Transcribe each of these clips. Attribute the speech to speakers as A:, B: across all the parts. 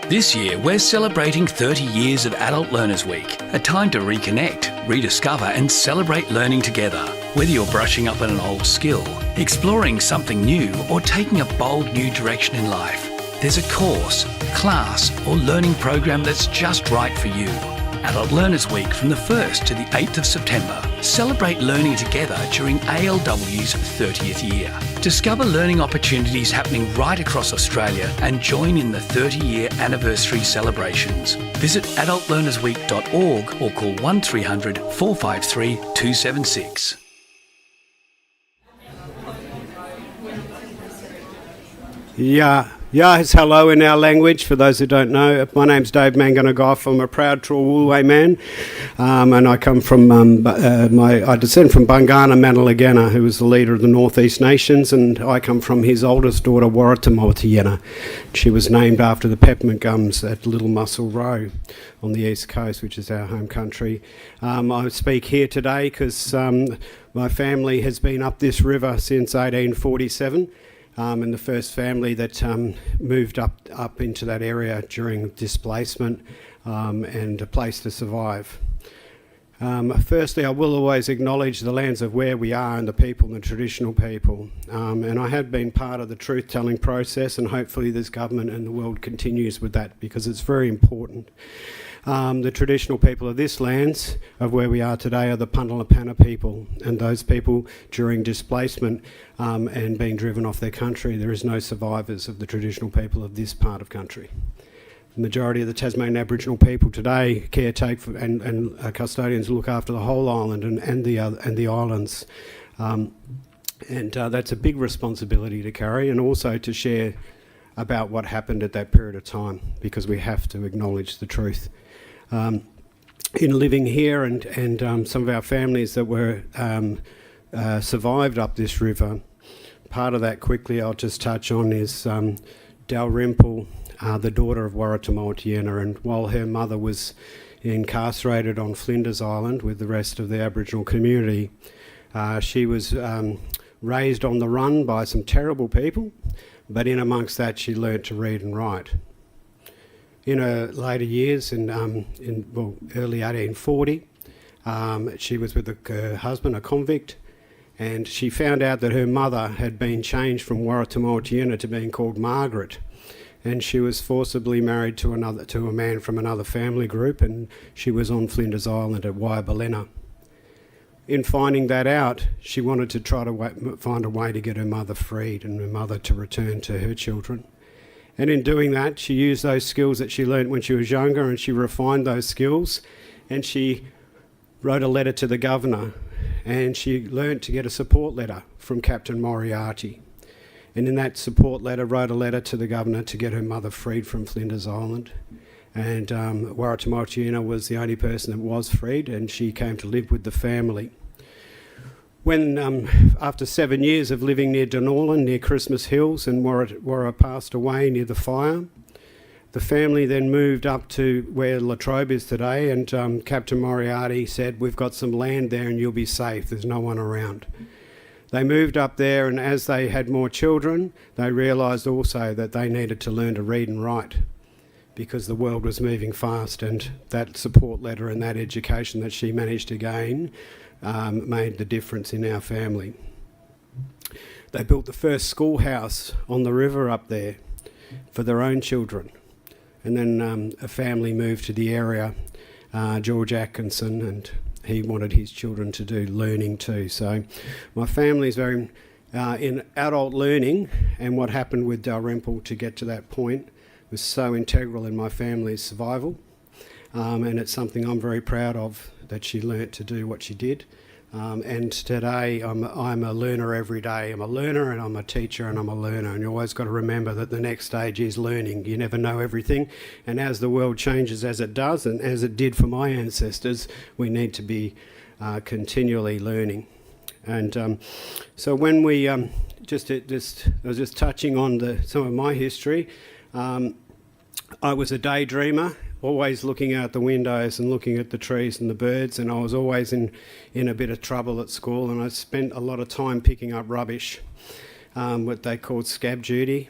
A: This year, we're celebrating 30 years of Adult Learners Week, a time to reconnect, rediscover and celebrate learning together. Whether you're brushing up on an old skill, exploring something new or taking a bold new direction in life, there's a course, class or learning program that's just right for you. Adult Learners Week from the 1st to the 8th of September. Celebrate learning together during ALW's 30th year. Discover learning opportunities happening right across Australia and join in the 30-year anniversary celebrations. Visit adultlearnersweek.org or call 1300 453 276.
B: Yeah, it's hello in our language, for those who don't know. My name's Dave Manganagaif. I'm a proud Trawulway man, and I come from, I descend from Bungana Manalagana, who was the leader of the North East Nations, and I come from his oldest daughter, Warratamawatiyena. She was named after the peppermint gums at Little Muscle Row on the east coast, which is our home country. I speak here today because my family has been up this river since 1847. And the first family that moved up into that area during displacement and a place to survive. Firstly, I will always acknowledge the lands of where we are and the people and the traditional people. And I have been part of the truth-telling process, and hopefully this government and the world continues with that because it's very important. The traditional people of this lands, of where we are today, are the Punalapana people, and those people during displacement and being driven off their country, there is no survivors of the traditional people of this part of country. The majority of the Tasmanian Aboriginal people today caretake for, and custodians look after the whole island and the islands. That's a big responsibility to carry, and also to share about what happened at that period of time, because we have to acknowledge the truth. In living here and some of our families that were survived up this river, part of that quickly I'll just touch on is Dalrymple, the daughter of Warratamawatiyena, and while her mother was incarcerated on Flinders Island with the rest of the Aboriginal community, she was raised on the run by some terrible people, but in amongst that she learnt to read and write. In her later years, in early 1840, she was with her husband, a convict, and she found out that her mother had been changed from Warratamawatiyena to being called Margaret, and she was forcibly married to a man from another family group, and she was on Flinders Island at Waibalena. In finding that out, she wanted to try to find a way to get her mother freed and her mother to return to her children. And in doing that, she used those skills that she learnt when she was younger, and she refined those skills, and she wrote a letter to the governor, and she learnt to get a support letter from Captain Moriarty. And in that support letter, wrote a letter to the governor to get her mother freed from Flinders Island. And Warratamawatiyena was the only person that was freed, and she came to live with the family. When, after 7 years of living near Dunorlan, near Christmas Hills, and Warra passed away near the fire, the family then moved up to where Latrobe is today, and Captain Moriarty said, "We've got some land there and you'll be safe, there's no one around." They moved up there, and as they had more children, they realised also that they needed to learn to read and write, because the world was moving fast, and that support letter and that education that she managed to gain made the difference in our family. They built the first schoolhouse on the river up there for their own children, and then a family moved to the area, George Atkinson, and he wanted his children to do learning too. So my family's very in adult learning, and what happened with Dalrymple to get to that point was so integral in my family's survival, and it's something I'm very proud of, that she learnt to do what she did. And today I'm a learner every day. I'm a learner and I'm a teacher and I'm a learner, and you always got to remember that the next stage is learning. You never know everything, and as the world changes, as it does and as it did for my ancestors, we need to be continually learning. And so when we I was just touching on some of my history. I was a daydreamer, always looking out the windows and looking at the trees and the birds, and I was always in a bit of trouble at school, and I spent a lot of time picking up rubbish, what they called scab duty.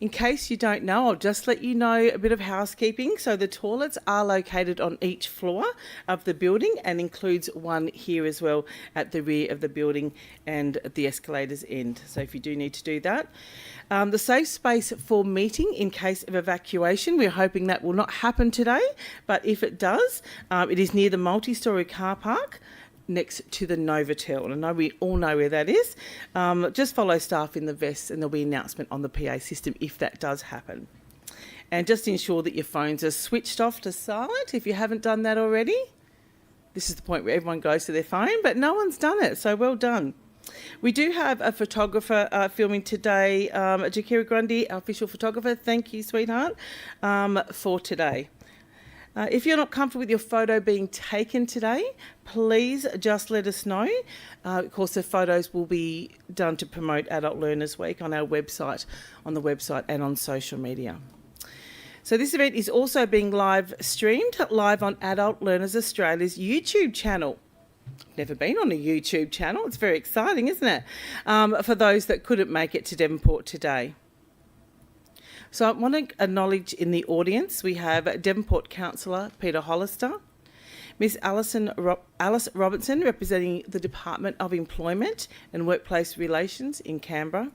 C: In case you don't know, I'll just let you know a bit of housekeeping. So the toilets are located on each floor of the building and includes one here as well at the rear of the building and at the escalators end. So if you do need to do that. The safe space for meeting in case of evacuation, we're hoping that will not happen today, but if it does, it is near the multi-storey car park next to the Novotel. And I know we all know where that is. Just follow staff in the vests and there'll be an announcement on the PA system if that does happen. And just ensure that your phones are switched off to silent if you haven't done that already. This is the point where everyone goes to their phone, but no one's done it, so well done. We do have a photographer filming today, Jakira Grundy, our official photographer. Thank you, sweetheart, for today. If you're not comfortable with your photo being taken today, please just let us know. Of course, the photos will be done to promote Adult Learners Week on our website, and on social media. So this event is also being live streamed live on Adult Learners Australia's YouTube channel. Never been on a YouTube channel. It's very exciting, isn't it? For those that couldn't make it to Devonport today. So I want to acknowledge in the audience, we have Devonport Councillor Peter Hollister, Miss Alice Robertson, representing the Department of Employment and Workplace Relations in Canberra.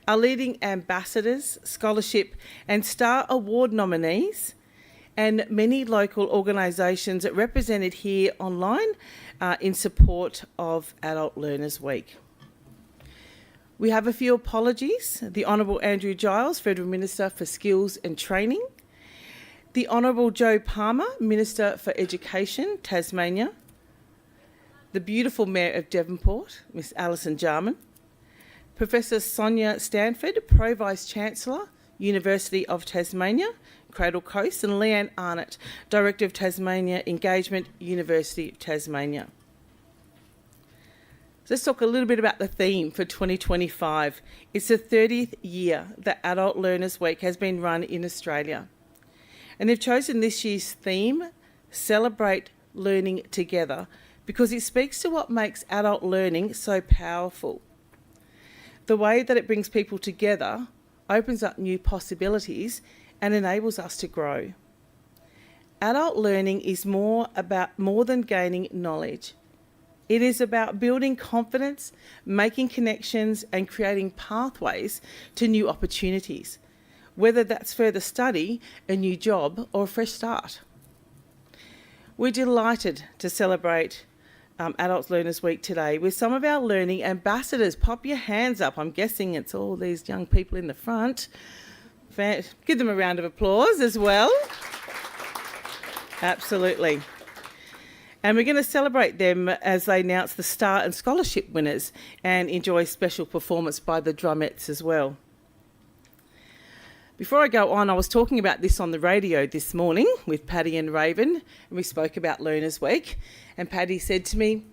C: Our leading ambassadors, scholarship and star award nominees, and many local organisations represented here online in support of Adult Learners Week. We have a few apologies. The Honourable Andrew Giles, Federal Minister for Skills and Training. The Honourable Joe Palmer, Minister for Education, Tasmania. The beautiful Mayor of Devonport, Miss Alison Jarman. Professor Sonia Stanford, Pro Vice-Chancellor, University of Tasmania, Cradle Coast, and Leanne Arnott, Director of Tasmania Engagement, University of Tasmania. Let's talk a little bit about the theme for 2025. It's the 30th year that Adult Learners Week has been run in Australia. And they've chosen this year's theme, Celebrate Learning Together, because it speaks to what makes adult learning so powerful. The way that it brings people together opens up new possibilities and enables us to grow. Adult learning is more than gaining knowledge. It is about building confidence, making connections and creating pathways to new opportunities, whether that's further study, a new job or a fresh start. We're delighted to celebrate Adult Learners Week today with some of our learning ambassadors. Pop your hands up. I'm guessing it's all these young people in the front. Give them a round of applause as well. Absolutely. And we're going to celebrate them as they announce the star and scholarship winners and enjoy special performance by the drumettes as well. Before I go on, I was talking about this on the radio this morning with Paddy and Raven, and we spoke about Learners Week. And Paddy said to me,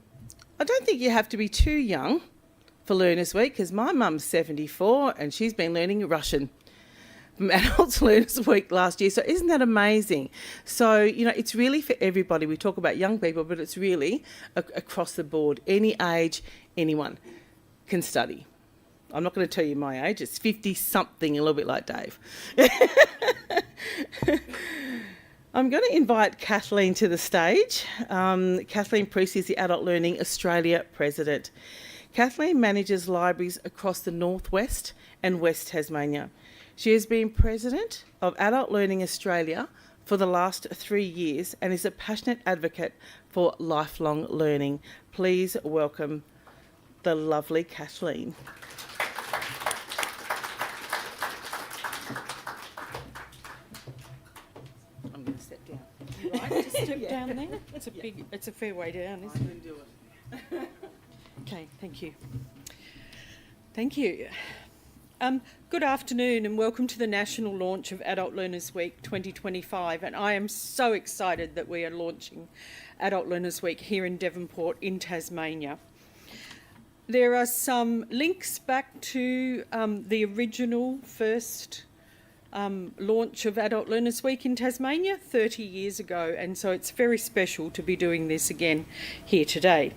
C: I don't think you have to be too young for Learners Week because my mum's 74 and she's been learning Russian from Adult Learners Week last year. So isn't that amazing? So, it's really for everybody. We talk about young people, but it's really across the board. Any age, anyone can study. I'm not going to tell you my age. It's 50-something, a little bit like Dave. I'm going to invite Kathleen to the stage. Kathleen Priest is the Adult Learning Australia President. Kathleen manages libraries across the Northwest and West Tasmania. She has been President of Adult Learning Australia for the last 3 years and is a passionate advocate for lifelong learning. Please welcome the lovely Kathleen. I'm going to step down.
D: Right, just step down there. It's a fair way down, isn't it?
C: Do it.
D: Okay, thank you. Thank you. Good afternoon and welcome to the national launch of Adult Learners Week 2025, and I am so excited that we are launching Adult Learners Week here in Devonport in Tasmania. There are some links back to the original first launch of Adult Learners Week in Tasmania 30 years ago, and so it's very special to be doing this again here today.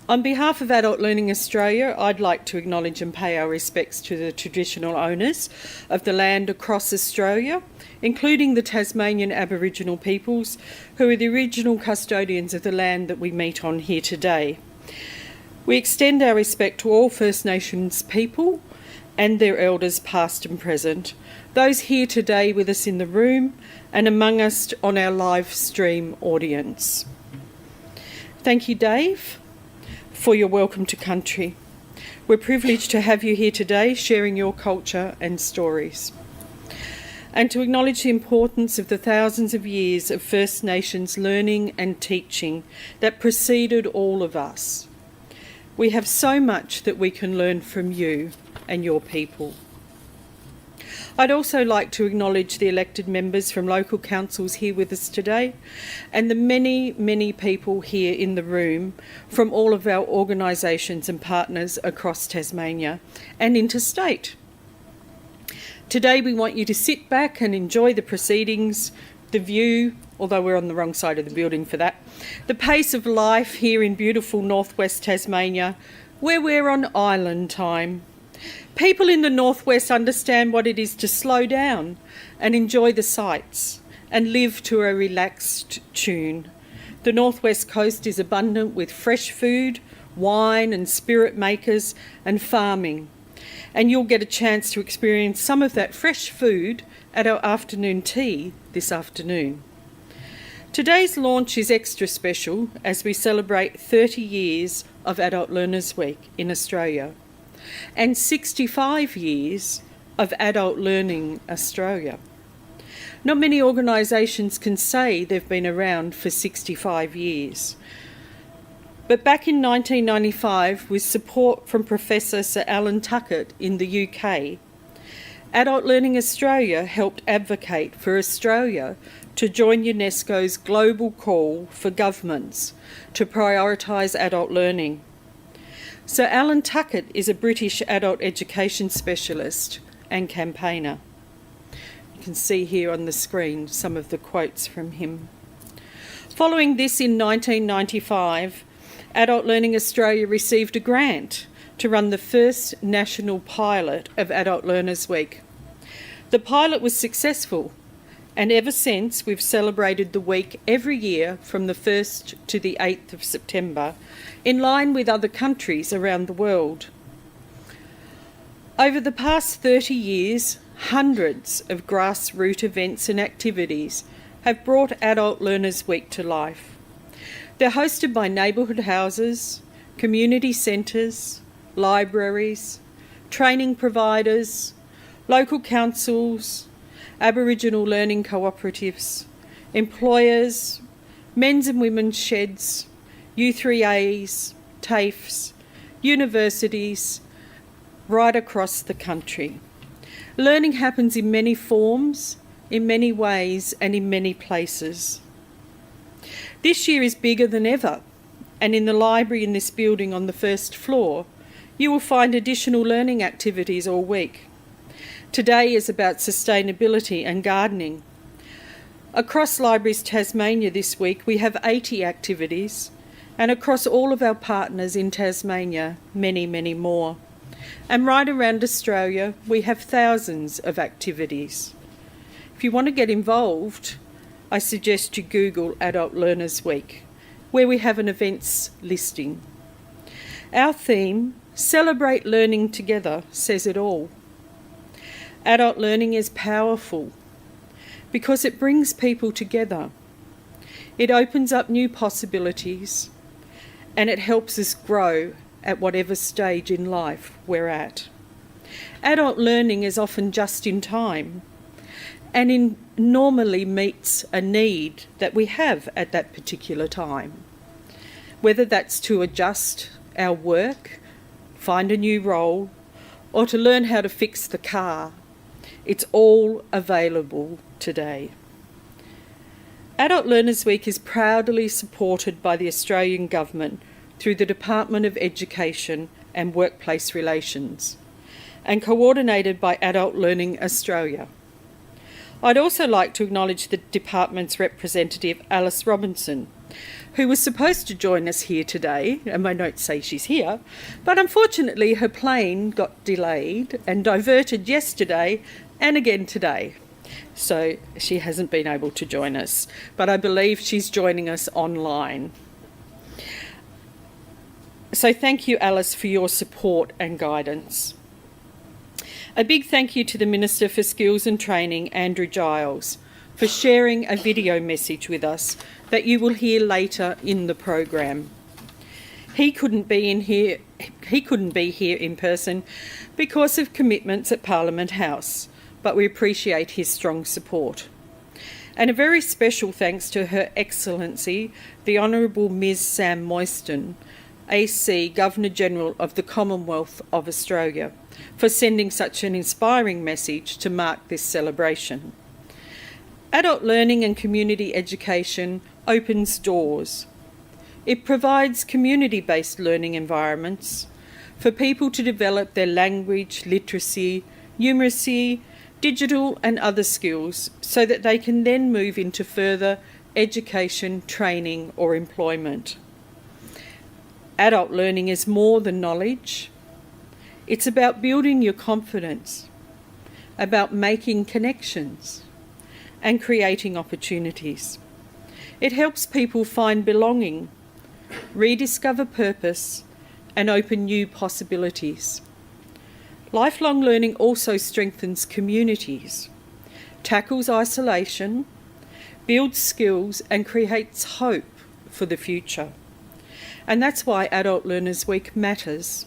D: On behalf of Adult Learning Australia, I'd like to acknowledge and pay our respects to the traditional owners of the land across Australia, including the Tasmanian Aboriginal peoples, who are the original custodians of the land that we meet on here today. We extend our respect to all First Nations people and their elders past and present, those here today with us in the room and among us on our live stream audience. Thank you, Dave, for your welcome to country. We're privileged to have you here today sharing your culture and stories. And to acknowledge the importance of the thousands of years of First Nations learning and teaching that preceded all of us. We have so much that we can learn from you and your people. I'd also like to acknowledge the elected members from local councils here with us today and the many, many people here in the room from all of our organisations and partners across Tasmania and interstate. Today we want you to sit back and enjoy the proceedings, the view, although we're on the wrong side of the building for that, the pace of life here in beautiful northwest Tasmania, where we're on island time. People in the northwest understand what it is to slow down and enjoy the sights and live to a relaxed tune. The northwest coast is abundant with fresh food, wine and spirit makers and farming. And you'll get a chance to experience some of that fresh food at our afternoon tea this afternoon. Today's launch is extra special as we celebrate 30 years of Adult Learners Week in Australia and 65 years of Adult Learning Australia. Not many organisations can say they've been around for 65 years. But back in 1995, with support from Professor Sir Alan Tuckett in the UK, Adult Learning Australia helped advocate for Australia to join UNESCO's global call for governments to prioritise adult learning. Sir Alan Tuckett is a British adult education specialist and campaigner. You can see here on the screen some of the quotes from him. Following this in 1995, Adult Learning Australia received a grant to run the first national pilot of Adult Learners Week. The pilot was successful, and ever since we've celebrated the week every year from the 1st to the 8th of September, in line with other countries around the world. Over the past 30 years, hundreds of grassroots events and activities have brought Adult Learners Week to life. They're hosted by neighbourhood houses, community centres, libraries, training providers, local councils, Aboriginal learning cooperatives, employers, men's and women's sheds, U3As, TAFEs, universities, right across the country. Learning happens in many forms, in many ways, and in many places. This year is bigger than ever, and in the library in this building on the first floor, you will find additional learning activities all week. Today is about sustainability and gardening. Across Libraries Tasmania this week, we have 80 activities, and across all of our partners in Tasmania, many, many more. And right around Australia, we have thousands of activities. If you want to get involved, I suggest you Google Adult Learners Week, where we have an events listing. Our theme, Celebrate Learning Together, says it all. Adult learning is powerful because it brings people together. It opens up new possibilities and it helps us grow at whatever stage in life we're at. Adult learning is often just in time and normally meets a need that we have at that particular time, whether that's to adjust our work, find a new role, or to learn how to fix the car. It's all available today. Adult Learners Week is proudly supported by the Australian Government through the Department of Education and Workplace Relations and coordinated by Adult Learning Australia. I'd also like to acknowledge the Department's representative, Alice Robinson, who was supposed to join us here today, and my notes say she's here, but unfortunately her plane got delayed and diverted yesterday and again today. So she hasn't been able to join us, but I believe she's joining us online. So thank you, Alice, for your support and guidance. A big thank you to the Minister for Skills and Training, Andrew Giles, for sharing a video message with us that you will hear later in the program. He couldn't be here in person because of commitments at Parliament House, but we appreciate his strong support. And a very special thanks to Her Excellency, the Honourable Ms Sam Moyston, AC Governor-General of the Commonwealth of Australia, for sending such an inspiring message to mark this celebration. Adult learning and community education opens doors. It provides community-based learning environments for people to develop their language, literacy, numeracy, digital and other skills so that they can then move into further education, training or employment. Adult learning is more than knowledge. It's about building your confidence, about making connections and creating opportunities. It helps people find belonging, rediscover purpose and open new possibilities. Lifelong learning also strengthens communities, tackles isolation, builds skills and creates hope for the future. And that's why Adult Learners Week matters.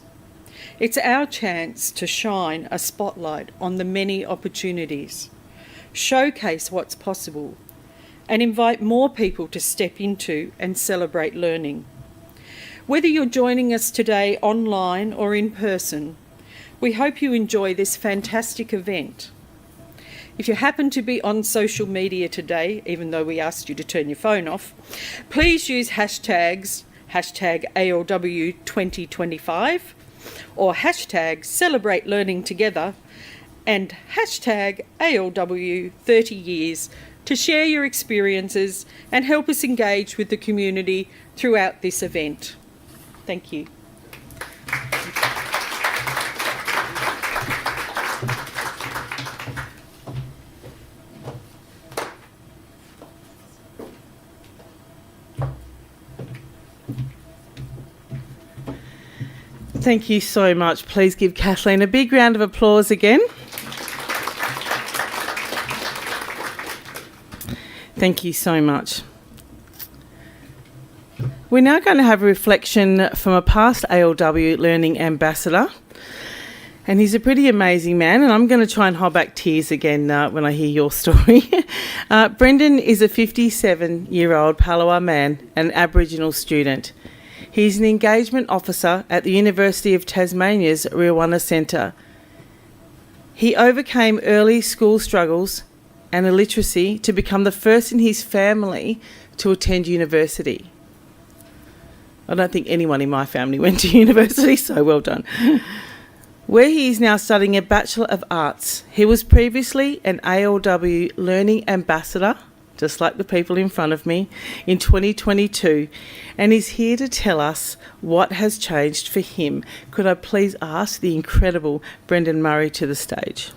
D: It's our chance to shine a spotlight on the many opportunities, showcase what's possible, and invite more people to step into and celebrate learning. Whether you're joining us today online or in person, we hope you enjoy this fantastic event. If you happen to be on social media today, even though we asked you to turn your phone off, please use hashtags #Alw2025 or hashtag Celebrate Learning Together and hashtag ALW30 Years to share your experiences and help us engage with the community throughout this event. Thank you.
C: Thank you so much. Please give Kathleen a big round of applause again. Thank you so much. We're now going to have a reflection from a past ALW Learning Ambassador. And he's a pretty amazing man, and I'm going to try and hold back tears again when I hear your story. Brendan is a 57-year-old Palawa man, an Aboriginal student. He's an engagement officer at the University of Tasmania's Riwana Centre. He overcame early school struggles and illiteracy to become the first in his family to attend university. I don't think anyone in my family went to university, so well done. Where he is now studying a Bachelor of Arts. He was previously an ALW Learning Ambassador, just like the people in front of me, in 2022, and is here to tell us what has changed for him. Could I please ask the incredible Brendan Murray to the stage?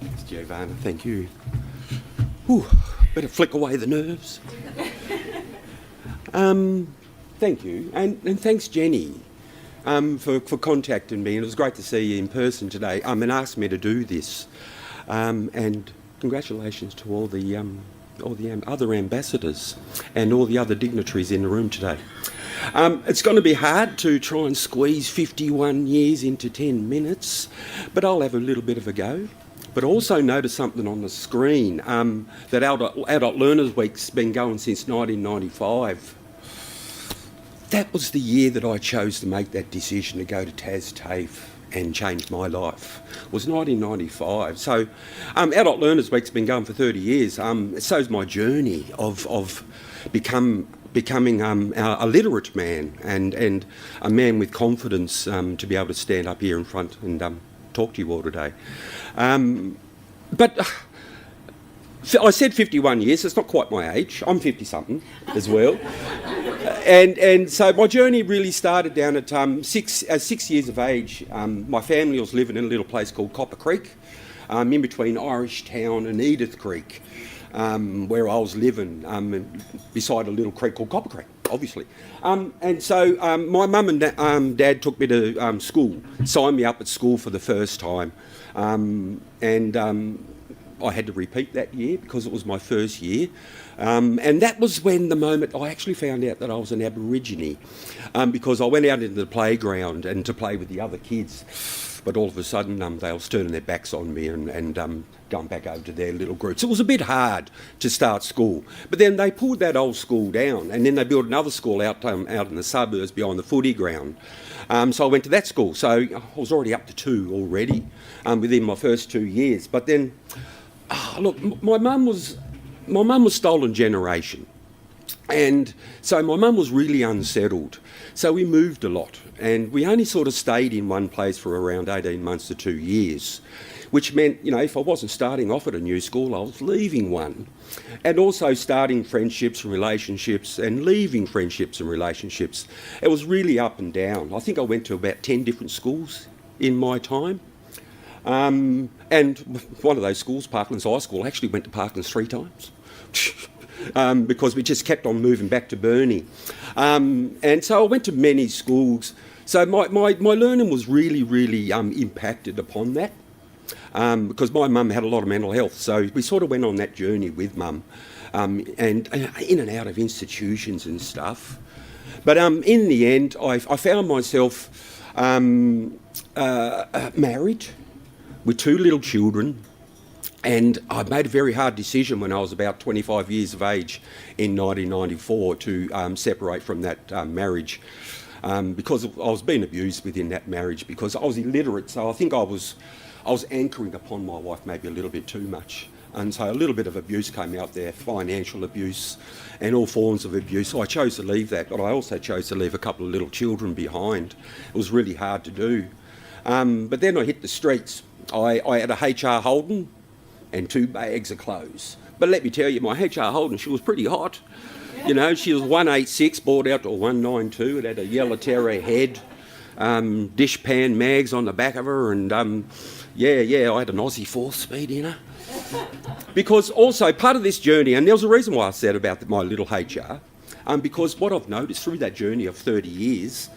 E: Thanks, Giovanna. Thank you. Ooh, better flick away the nerves. Thank you, and thanks, Jenny, for contacting me. And it was great to see you in person today. And asked me to do this. And congratulations to all the other ambassadors and all the other dignitaries in the room today. It's going to be hard to try and squeeze 51 years into 10 minutes, but I'll have a little bit of a go. But also notice something on the screen, that Adult Learners Week's been going since 1995. That was the year that I chose to make that decision to go to TAFE and change my life. It was 1995. So Adult Learners Week's been going for 30 years. So's my journey of become becoming a literate man and a man with confidence to be able to stand up here in front and talk to you all today. But I said 51 years, it's not quite my age. I'm 50-something as well. And so my journey really started down at 6 years of age. My family was living in a little place called Copper Creek, in between Irish Town and Edith Creek, where I was living, beside a little creek called Copper Creek, obviously. And so my mum and dad took me to school, signed me up at school for the first time. I had to repeat that year because it was my first year. And that was when the moment I actually found out that I was an Aborigine, because I went out into the playground and to play with the other kids. But all of a sudden, they was turning their backs on me and going back over to their little groups. It was a bit hard to start school. But then they pulled that old school down, and then they built another school out in the suburbs behind the footy ground. So I went to that school. So I was already up to 2 already within my first 2 years. But then, look, my mum was stolen generation. And so my mum was really unsettled. So we moved a lot, and we only sort of stayed in one place for around 18 months to 2 years, which meant, if I wasn't starting off at a new school, I was leaving one. And also starting friendships and relationships and leaving friendships and relationships. It was really up and down. I think I went to about 10 different schools in my time. And one of those schools, Parklands High School, I actually went to Parklands 3 times. Because we just kept on moving back to Burnie. And so I went to many schools. So my learning was really, really impacted upon that, because my mum had a lot of mental health. So we sort of went on that journey with mum, and in and out of institutions and stuff. But in the end, I found myself married with 2 little children. And I made a very hard decision when I was about 25 years of age in 1994 to separate from that marriage, because I was being abused within that marriage because I was illiterate. So I think I was anchoring upon my wife maybe a little bit too much. And so a little bit of abuse came out there, financial abuse and all forms of abuse. So I chose to leave that, but I also chose to leave a couple of little children behind. It was really hard to do. But then I hit the streets. I had a HR Holden and 2 bags of clothes. But let me tell you, my HR Holden, she was pretty hot. She was 186, bought out to a 192. It had a yellow terror head, dish pan mags on the back of her, and I had an Aussie 4-speed in her. Because also part of this journey, and there was a reason why I said about my little HR, because what I've noticed through that journey of 30 years,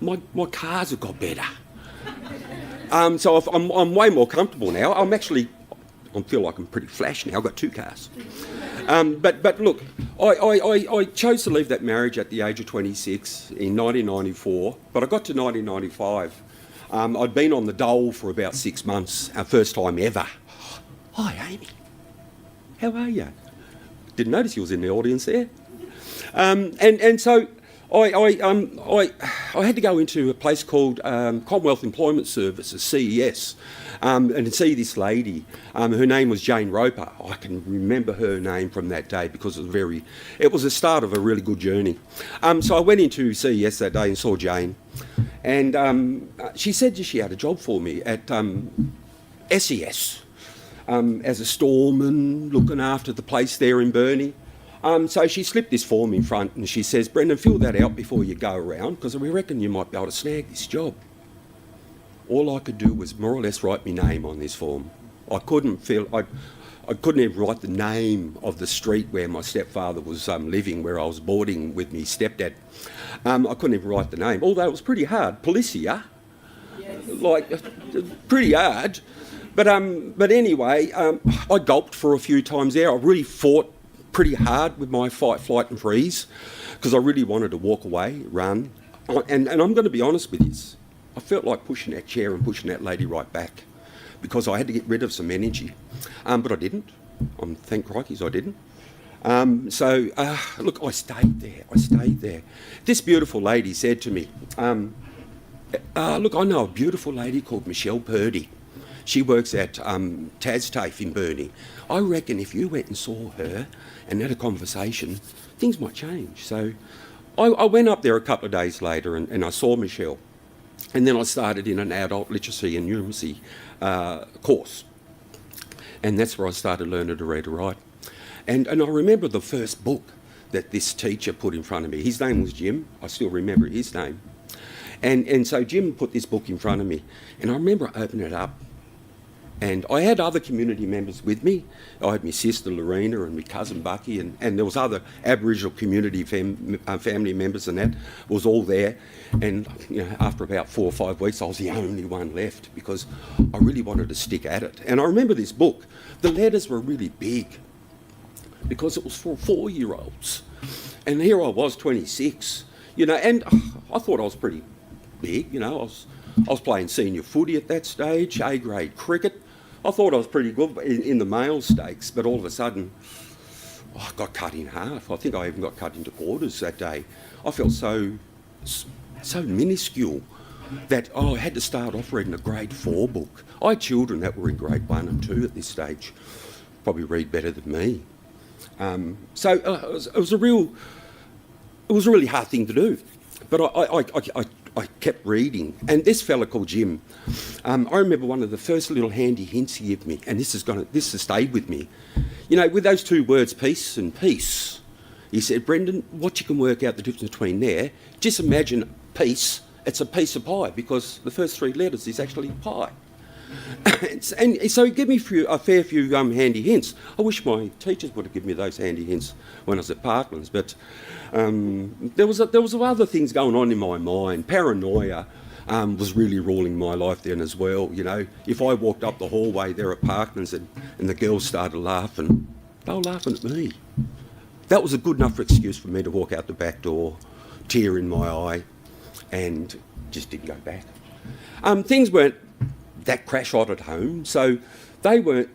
E: my cars have got better. So I'm way more comfortable now. I feel like I'm pretty flash now. I've got 2 cars. But look, I chose to leave that marriage at the age of 26 in 1994, but I got to 1995. I'd been on the dole for about 6 months, our first time ever. Hi, Amy. How are you? Didn't notice you was in the audience there. And so I had to go into a place called Commonwealth Employment Services, CES, and see this lady. Her name was Jane Roper. I can remember her name from that day because it was the start of a really good journey. So I went into CES that day and saw Jane, and she said that she had a job for me at SES as a storeman, looking after the place there in Burnie. So she slipped this form in front and she says, Brendan, fill that out before you go around because we reckon you might be able to snag this job. All I could do was more or less write my name on this form. I couldn't even write the name of the street where my stepfather was living, where I was boarding with me stepdad. I couldn't even write the name, although it was pretty hard. Policia, yes. Pretty hard. But anyway, I gulped for a few times there. I really fought pretty hard with my fight, flight and freeze because I really wanted to walk away, run. And I'm going to be honest with you. I felt like pushing that chair and pushing that lady right back because I had to get rid of some energy. But I didn't. Thank crikeys I didn't. Look, I stayed there. This beautiful lady said to me, look, I know a beautiful lady called Michelle Purdy. She works at TAFE in Burnie. I reckon if you went and saw her and had a conversation, things might change. So I went up there a couple of days later and I saw Michelle. And then I started in an adult literacy and numeracy course. And that's where I started learning to read and write. And I remember the first book that this teacher put in front of me. His name was Jim. I still remember his name. And so Jim put this book in front of me. And I remember opening it up. And I had other community members with me. I had my sister Lorena and my cousin Bucky, and there was other Aboriginal community family members, and that was all there. And you know, after about 4 or 5 weeks, I was the only one left because I really wanted to stick at it. And I remember this book. The letters were really big because it was for 4-year-olds. And here I was, 26, you know, and I thought I was pretty big, you know. I was playing senior footy at that stage, A-grade cricket. I thought I was pretty good in the male stakes, but all of a sudden, I got cut in half. I think I even got cut into quarters that day. I felt so minuscule that I had to start off reading a grade 4 book. I had children that were in grade 1 and 2 at this stage, probably read better than me. So it was a really hard thing to do, but I kept reading. And this fella called Jim, I remember one of the first little handy hints he gave me, and this has stayed with me. You know, with those 2 words, peace and peace, he said, Brendan, what you can work out the difference between there, just imagine peace, it's a piece of pie, because the first 3 letters is actually pie. And so he gave me a fair few handy hints. I wish my teachers would have given me those handy hints when I was at Parklands, but there was other things going on in my mind. Paranoia was really ruling my life then as well. You know, if I walked up the hallway there at Parklands and the girls started laughing, they were laughing at me. That was a good enough excuse for me to walk out the back door, tear in my eye, and just didn't go back. Things weren't that crash hot at home, so they weren't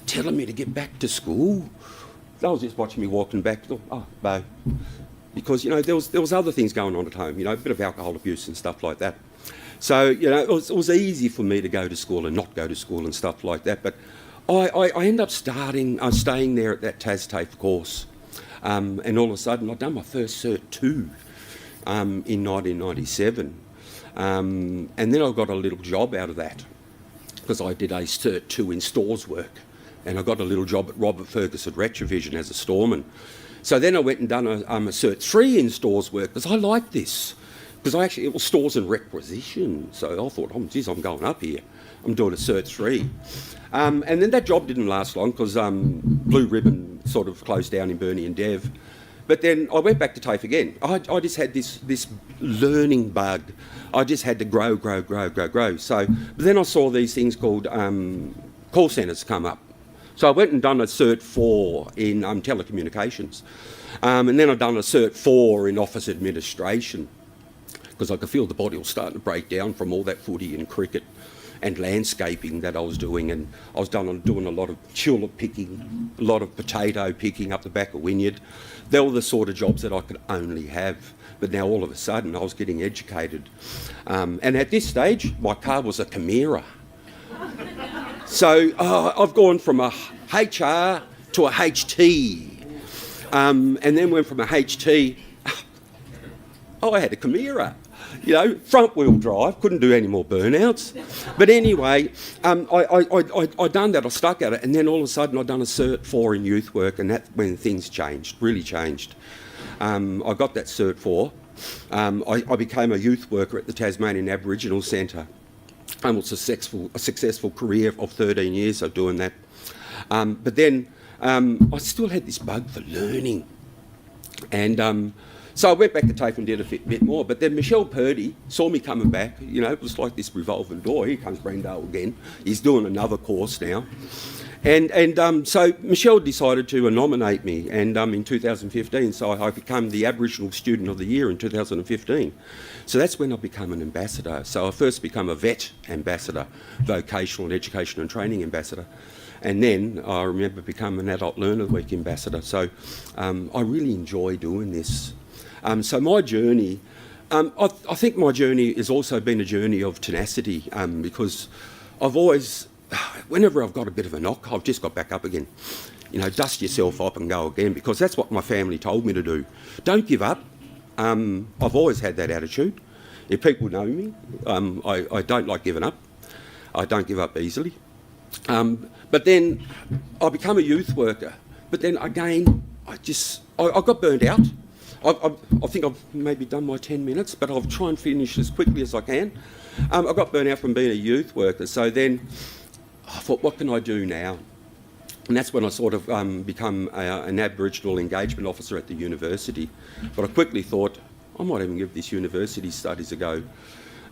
E: telling me to get back to school. They was just watching me walking back. Oh, bye. Because, you know, there was other things going on at home, you know, a bit of alcohol abuse and stuff like that. So, you know, it was easy for me to go to school and not go to school and stuff like that. But I ended up staying there at that TAFE course. And all of a sudden, I'd done my first Cert 2 in 1997. And then I got a little job out of that because I did a Cert 2 in stores work, and I got a little job at Robert Ferguson Retrovision as a storeman. So then I went and done a Cert 3 in stores work because I liked this, because it was stores and requisition. So I thought, oh geez, I'm going up here. I'm doing a Cert 3. And then that job didn't last long because Blue Ribbon sort of closed down in Burnie and Dev. But then I went back to TAFE again. I just had this learning bug. I just had to grow. So but then I saw these things called call centres come up. So I went and done a Cert 4 in telecommunications. And then I've done a Cert 4 in office administration because I could feel the body was starting to break down from all that footy and cricket and landscaping that I was doing. And I was doing a lot of tulip picking, a lot of potato picking up the back of Wynyard. They were the sort of jobs that I could only have. But now all of a sudden I was getting educated. And at this stage, my car was a Chimera. So I've gone from a HR to a HT. And then went from a HT, I had a Chimera. You know, front wheel drive, couldn't do any more burnouts. But anyway, I done that, I stuck at it, and then all of a sudden I'd done a Cert 4 in youth work, and that's when things changed, really changed. I got that Cert 4. I became a youth worker at the Tasmanian Aboriginal Centre. It was a successful career of 13 years of doing that. But then I still had this bug for learning. And so I went back to TAFE and did a bit more. But then Michelle Purdy saw me coming back. You know, it was like this revolving door. Here comes Brendale again. He's doing another course now. And so Michelle decided to nominate me, and in 2015, so I became the Aboriginal Student of the Year in 2015. So that's when I became an ambassador. So I first became a VET ambassador, Vocational and Education and Training ambassador. And then I remember becoming an Adult Learner Week ambassador. So I really enjoy doing this. So my journey, I think my journey has also been a journey of tenacity, because I've always whenever I've got a bit of a knock, I've just got back up again. You know, dust yourself up and go again, because that's what my family told me to do. Don't give up. I've always had that attitude. If people know me, I don't like giving up. I don't give up easily. But then I become a youth worker. But then again, I got burnt out. I think I've maybe done my 10 minutes, but I'll try and finish as quickly as I can. I got burnt out from being a youth worker. So then I thought, what can I do now? And that's when I sort of become an Aboriginal engagement officer at the university. But I quickly thought, I might even give this university studies a go.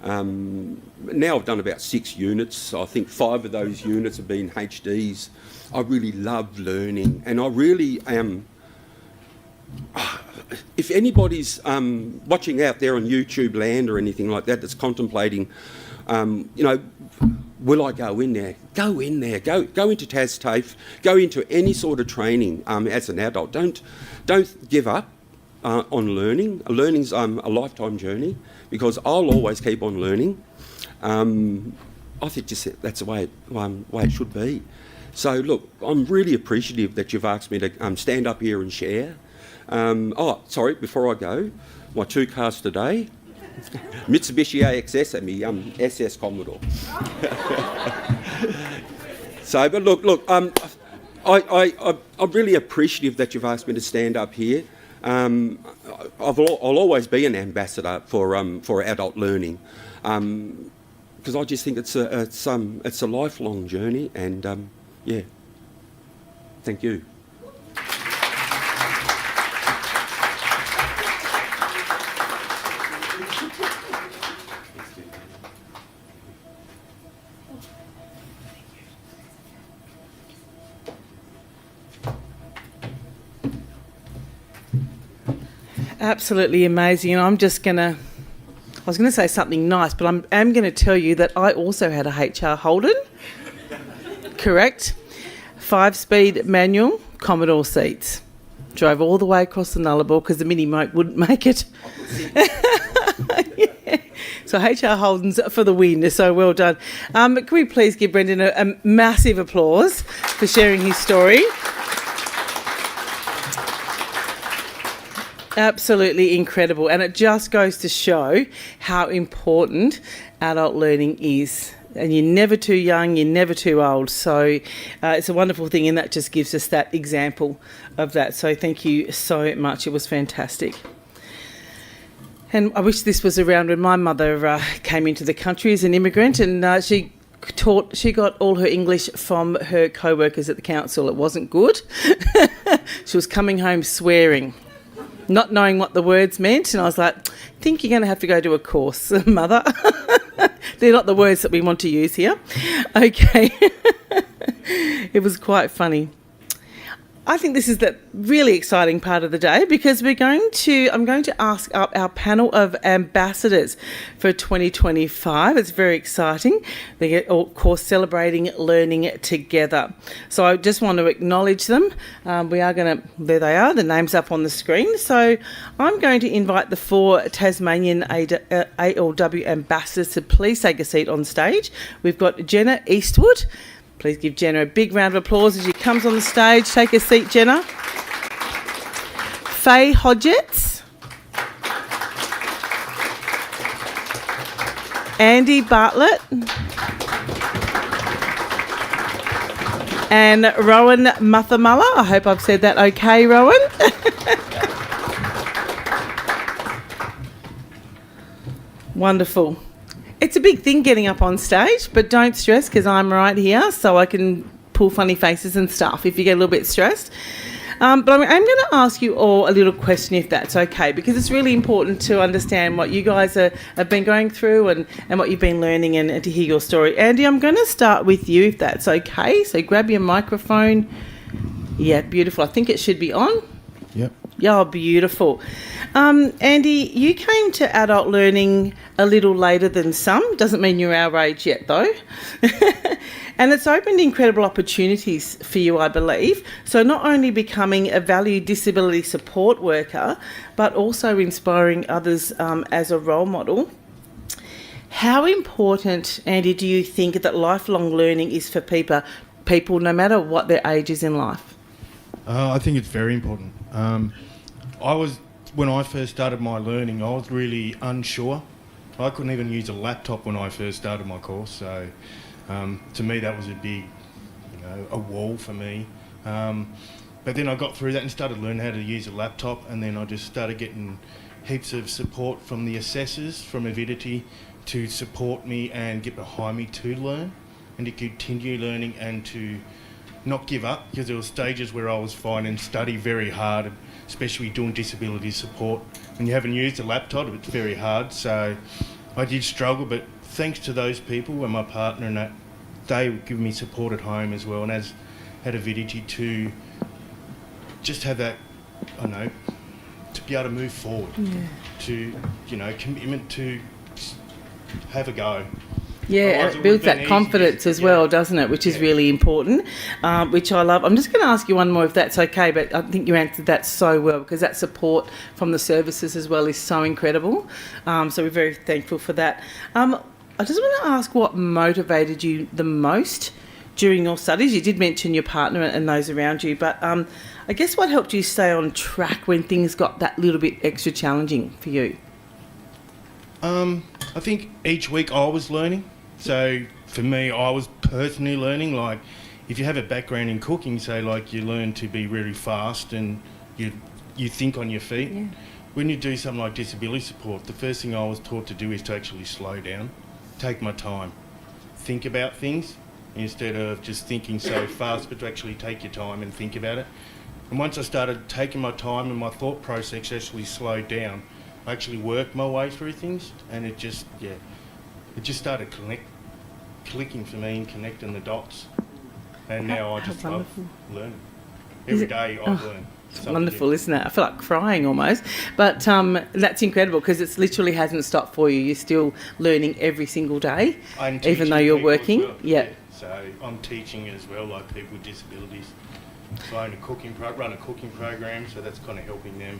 E: Now I've done about 6 units. I think 5 of those units have been HDs. I really love learning, and I really am... If anybody's watching out there on YouTube land or anything like that that's contemplating, you know, will I go in there? Go in there. Go into TAFE. Go into any sort of training as an adult. Don't give up on learning. Learning's a lifetime journey, because I'll always keep on learning. I think just that's the way it should be. So look, I'm really appreciative that you've asked me to stand up here and share. Sorry, before I go, my 2 cars today, Mitsubishi AXS and me SS Commodore. So, but look, I'm really appreciative that you've asked me to stand up here. I'll always be an ambassador for adult learning, because I just think it's a lifelong journey, and yeah, thank you.
C: Absolutely amazing. And I was going to say something nice, but I am going to tell you that I also had a HR Holden. Correct. 5-speed manual Commodore seats. Drove all the way across the Nullarbor because the mini moke wouldn't make it. Yeah. So HR Holden's for the win, so well done. Can we please give Brendan a massive applause for sharing his story? Absolutely incredible, and it just goes to show how important adult learning is. And you're never too young, you're never too old. So it's a wonderful thing, and that just gives us that example of that. So thank you so much. It was fantastic. And I wish this was around when my mother came into the country as an immigrant, and she got all her English from her co-workers at the council. It wasn't good. She was coming home swearing, not knowing what the words meant, and I was like, I think you're going to have to go do a course, Mother. They're not the words that we want to use here. Okay. It was quite funny. I think this is the really exciting part of the day, because I'm going to ask up our panel of ambassadors for 2025. It's very exciting. They get, of course, celebrating learning together. So I just want to acknowledge them. There they are, the names up on the screen. So I'm going to invite the 4 Tasmanian ALW ambassadors to please take a seat on stage. We've got Jenna Eastwood. Please give Jenna a big round of applause as she comes on the stage. Take a seat, Jenna. Faye Hodgetts. Andy Bartlett. And Rowan Mathamala. I hope I've said that okay, Rowan. Wonderful. It's a big thing getting up on stage, but don't stress, because I'm right here so I can pull funny faces and stuff if you get a little bit stressed. But I'm going to ask you all a little question, if that's okay, because it's really important to understand what you guys have been going through and what you've been learning, and to hear your story. Andy, I'm going to start with you, if that's okay. So grab your microphone. Yeah, beautiful. I think it should be on.
F: Yep.
C: Yeah, beautiful. Andy, you came to adult learning a little later than some. Doesn't mean you're our age yet, though. And it's opened incredible opportunities for you, I believe. So not only becoming a valued disability support worker, but also inspiring others as a role model. How important, Andy, do you think that lifelong learning is for people no matter what their age is in life?
F: I think it's very important. When I first started my learning, I was really unsure. I couldn't even use a laptop when I first started my course, so to me that was a big, a wall for me. But then I got through that and started learning how to use a laptop, and then I just started getting heaps of support from the assessors from Avidity to support me and get behind me to learn and to continue learning and to not give up, because there were stages where I was finding study very hard, especially doing disability support. When you haven't used a laptop, it's very hard, so I did struggle, but thanks to those people and my partner and that, they would give me support at home as well, and as had Avidity to just have that, to be able to move forward, to, commitment to have a go.
C: Yeah, it builds that confidence as well, doesn't it? Which is really important, which I love. I'm just going to ask you one more if that's okay, but I think you answered that so well, because that support from the services as well is so incredible. So we're very thankful for that. I just want to ask what motivated you the most during your studies. You did mention your partner and those around you, but I guess what helped you stay on track when things got that little bit extra challenging for you?
F: I think each week I was learning. So for me, I was personally learning. Like, if you have a background in cooking, say, like, you learn to be really fast and you think on your feet. Yeah. When you do something like disability support, the first thing I was taught to do is to actually slow down, take my time, think about things instead of just thinking so fast, but to actually take your time and think about it. And once I started taking my time and my thought process actually slowed down, I actually worked my way through things, and it just started clicking for me and connecting the dots. And now I just love learning. Every day I learn.
C: It's wonderful, isn't it? I feel like crying almost. But that's incredible, because it literally hasn't stopped for you. You're still learning every single day, even though you're working.
F: Well. Yeah. So I'm teaching as well, like people with disabilities. So I run a cooking program, so that's kind of helping them.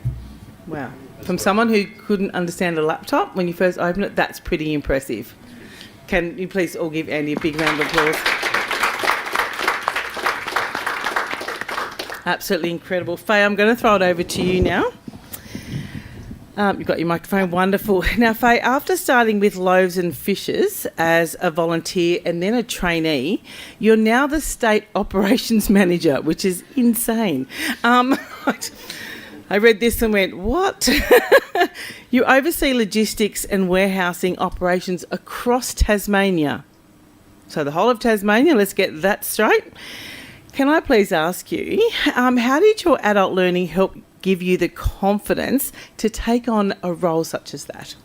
C: Wow. From someone who couldn't understand a laptop when you first opened it, that's pretty impressive. Can you please all give Andy a big round of applause? Absolutely incredible. Faye, I'm going to throw it over to you now. You've got your microphone. Wonderful. Now, Faye, after starting with Loaves and Fishes as a volunteer and then a trainee, you're now the State Operations Manager, which is insane. I read this and went, what? You oversee logistics and warehousing operations across Tasmania. So the whole of Tasmania, let's get that straight. Can I please ask you, how did your adult learning help give you the confidence to take on a role such as that?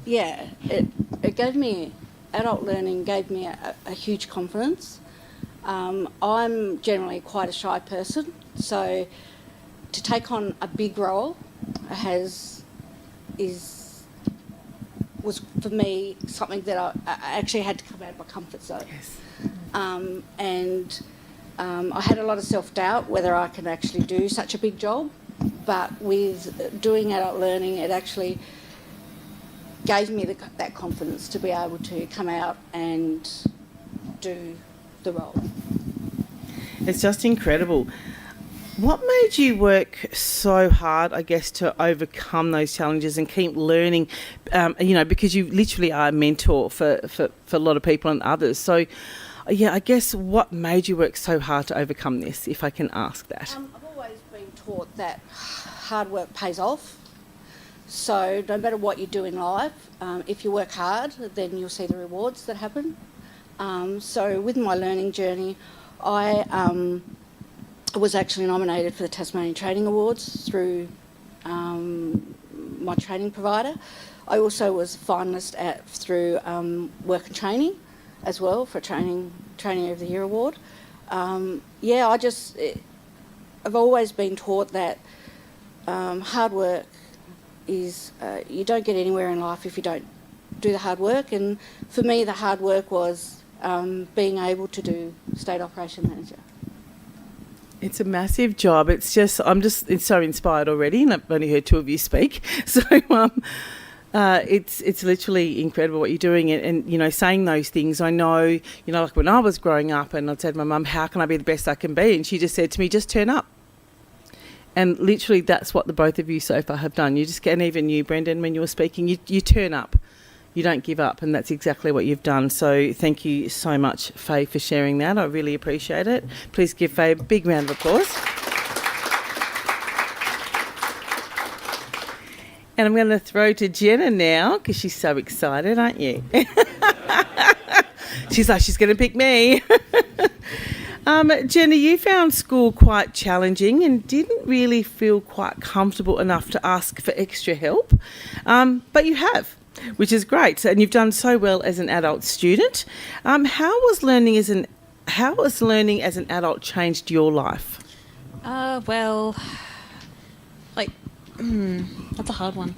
G: It gave me, adult learning gave me a huge confidence. I'm generally quite a shy person, so to take on a big role was for me something that I actually had to come out of my comfort zone.
C: Yes.
G: I had a lot of self-doubt whether I can actually do such a big job, but with doing adult learning, it actually gave me that confidence to be able to come out and do the role.
C: It's just incredible. What made you work so hard, I guess, to overcome those challenges and keep learning, because you literally are a mentor for a lot of people and others. So, I guess what made you work so hard to overcome this, if I can ask that?
G: I've always been taught that hard work pays off. So no matter what you do in life, if you work hard, then you'll see the rewards that happen. So with my learning journey, I was actually nominated for the Tasmanian Training Awards through my training provider. I also was a finalist through Work and Training as well for Training of the Year Award. I've always been taught that hard work is, you don't get anywhere in life if you don't do the hard work, and for me the hard work was being able to do State Operation Manager.
C: It's a massive job. It's so inspired already, and I've only heard two of you speak. So It's literally incredible what you're doing, and saying those things. I know, like when I was growing up, and I'd said to my mum, "How can I be the best I can be?" And she just said to me, "Just turn up." And literally, that's what the both of you so far have done. You just get, and even you, Brendan, when you were speaking, you turn up. You don't give up, and that's exactly what you've done. So thank you so much, Faye, for sharing that. I really appreciate it. Please give Faye a big round of applause. And I'm going to throw to Jenna now, because she's so excited, aren't you? She's like, she's going to pick me. Jenna, you found school quite challenging and didn't really feel quite comfortable enough to ask for extra help, but you have, which is great. And you've done so well as an adult student. How was learning as an adult changed your life?
H: That's a hard one.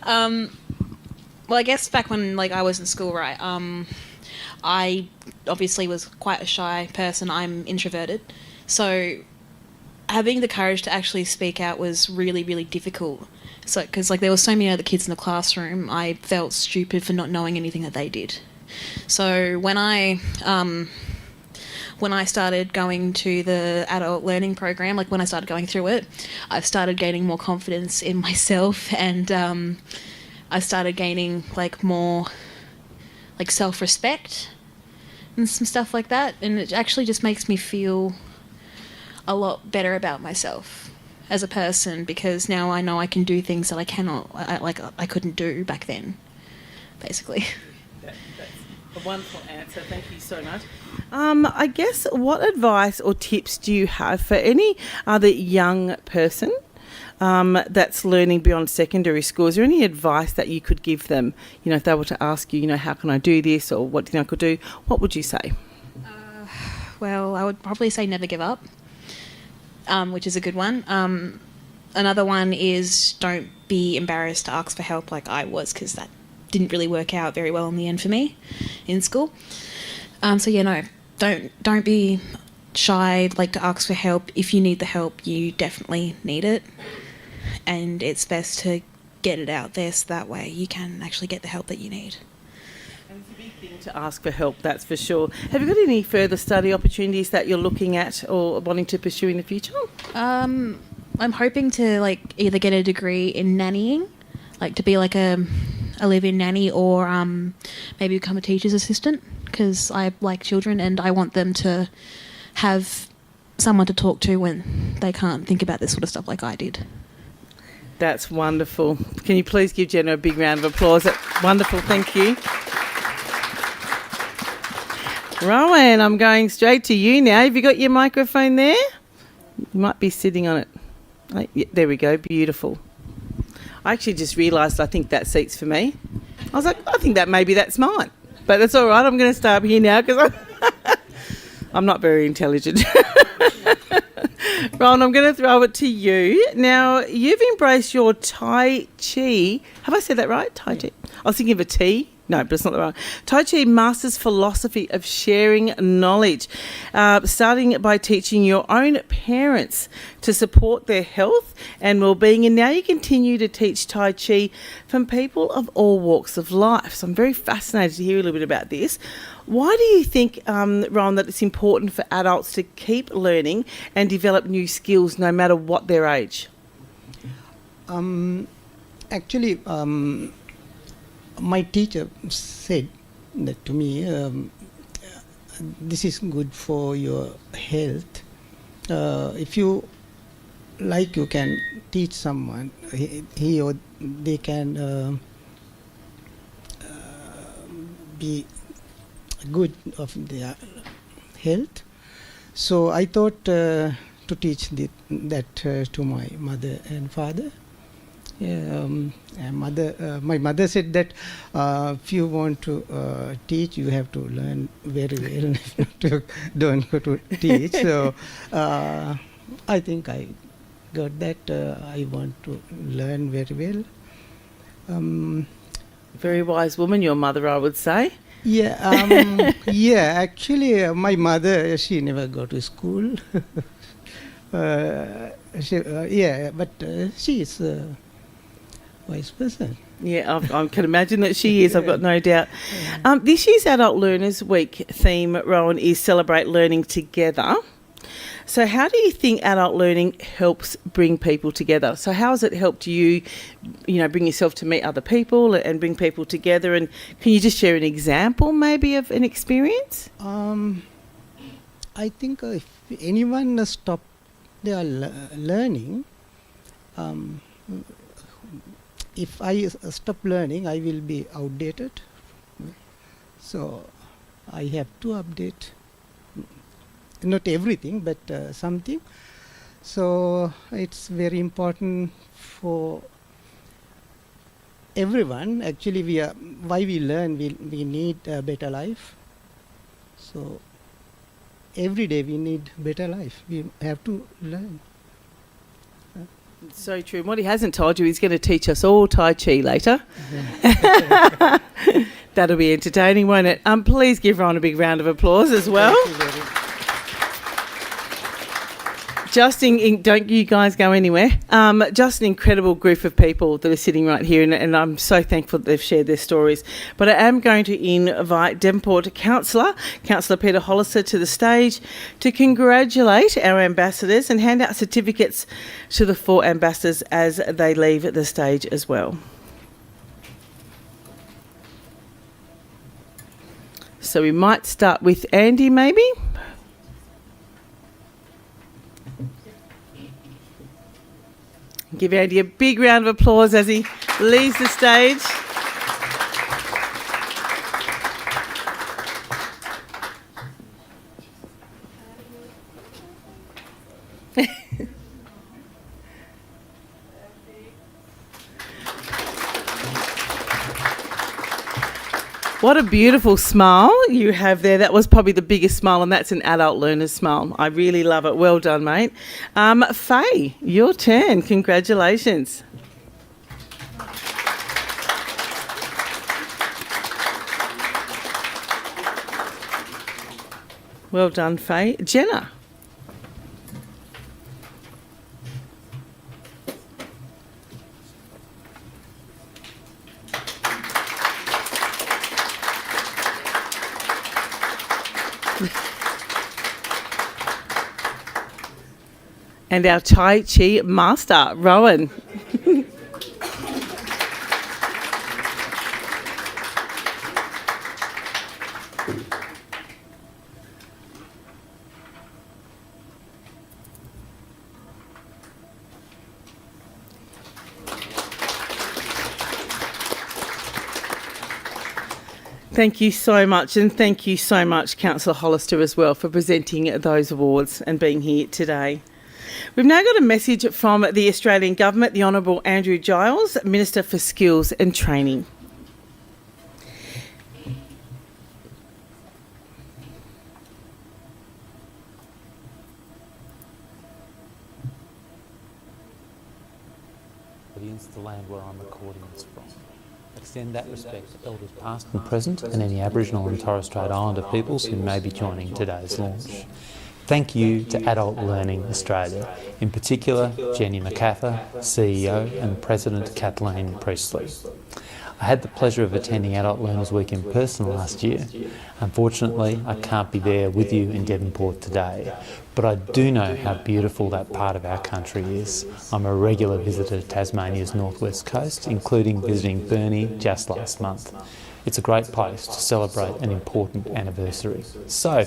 H: Well, I guess back when I was in school, right? I obviously was quite a shy person. I'm introverted, so having the courage to actually speak out was really, really difficult. So, because there were so many other kids in the classroom, I felt stupid for not knowing anything that they did. So when I started going to the adult learning program, when I started going through it, I started gaining more confidence in myself, and I started gaining more self-respect and some stuff like that. And it actually just makes me feel a lot better about myself as a person, because now I know I can do things that I couldn't do back then, basically.
C: That's a wonderful answer. Thank you so much. I guess, what advice or tips do you have for any other young person that's learning beyond secondary school? Is there any advice that you could give them? If they were to ask you, how can I do this, or what do you think I could do? What would you say?
H: Well, I would probably say never give up, which is a good one. Another one is don't be embarrassed to ask for help like I was, because that didn't really work out very well in the end for me in school. Don't be shy to ask for help. If you need the help, you definitely need it, and it's best to get it out there so that way you can actually get the help that you need.
C: And it's a big thing to ask for help, that's for sure. Have you got any further study opportunities that you're looking at or wanting to pursue in the future?
H: I'm hoping to either get a degree in nannying, to be a live-in nanny, or maybe become a teacher's assistant, because I like children and I want them to have someone to talk to when they can't think about this sort of stuff like I did.
C: That's wonderful. Can you please give Jenna a big round of applause? That's wonderful, thank you. Rowan, I'm going straight to you now. Have you got your microphone there? You might be sitting on it. Yeah, there we go, beautiful. I actually just realised I think that seat's for me. I was like, I think that's mine. But that's all right, I'm going to start here now because I'm not very intelligent. Ron, I'm going to throw it to you. Now, you've embraced your Tai Chi. Have I said that right? Tai Chi. I was thinking of a tea. No, but it's not the right. Tai Chi Master's philosophy of sharing knowledge, starting by teaching your own parents to support their health and well-being, and now you continue to teach Tai Chi from people of all walks of life. So I'm very fascinated to hear a little bit about this. Why do you think, Ron, that it's important for adults to keep learning and develop new skills no matter what their age?
I: Actually, my teacher said that to me, this is good for your health. If you like, you can teach someone, he or they can be good of their health. So I thought to teach that to my mother and father. And my mother said that if you want to teach, you have to learn very well. If not, don't go to teach. So I think I got that. I want to learn very well.
C: Very wise woman, your mother, I would say.
I: Yeah, yeah. Actually, my mother, she never go to school. Yeah, but she is wise person.
C: Yeah, I can imagine that she is, I've got no doubt. This year's Adult Learners Week theme, Rowan, is Celebrate Learning Together. So how do you think adult learning helps bring people together? So how has it helped you, bring yourself to meet other people and bring people together? And can you just share an example maybe of an experience?
I: I think if anyone stop their learning, if I stop learning, I will be outdated. So I have to update. Not everything, but something. So it's very important for everyone. Actually, why we learn, we need a better life. So every day we need better life. We have to learn.
C: So true. And what he hasn't told you, he's going to teach us all Tai Chi later. That'll be entertaining, won't it? Please give Ron a big round of applause as well. Don't you guys go anywhere. Just an incredible group of people that are sitting right here, and I'm so thankful that they've shared their stories. But I am going to invite Devonport Councillor Peter Hollister, to the stage to congratulate our ambassadors and hand out certificates to the 4 ambassadors as they leave the stage as well. So we might start with Andy maybe. Give Andy a big round of applause as he leaves the stage. What a beautiful smile you have there. That was probably the biggest smile, and that's an adult learner's smile. I really love it. Well done, mate. Faye, your turn. Congratulations. Well done, Faye. Jenna. And our Tai Chi master, Rowan. Thank you so much, and thank you so much, Councillor Hollister, as well, for presenting those awards and being here today. We've now got a message from the Australian Government, the Honourable Andrew Giles, Minister for Skills and Training.
J: The land where I'm recording this from. Extend that respect to elders past and present and any Aboriginal and Torres Strait Islander peoples who may be joining today's launch. Thank you to Adult Learning Australia, in particular Jenny McCaffer, CEO, and President Kathleen Priestley. I had the pleasure of attending Adult Learners Week in person last year. Unfortunately, I can't be there with you in Devonport today, but I do know how beautiful that part of our country is. I'm a regular visitor to Tasmania's northwest coast, including visiting Burnie just last month. It's a great place to celebrate an important anniversary. So,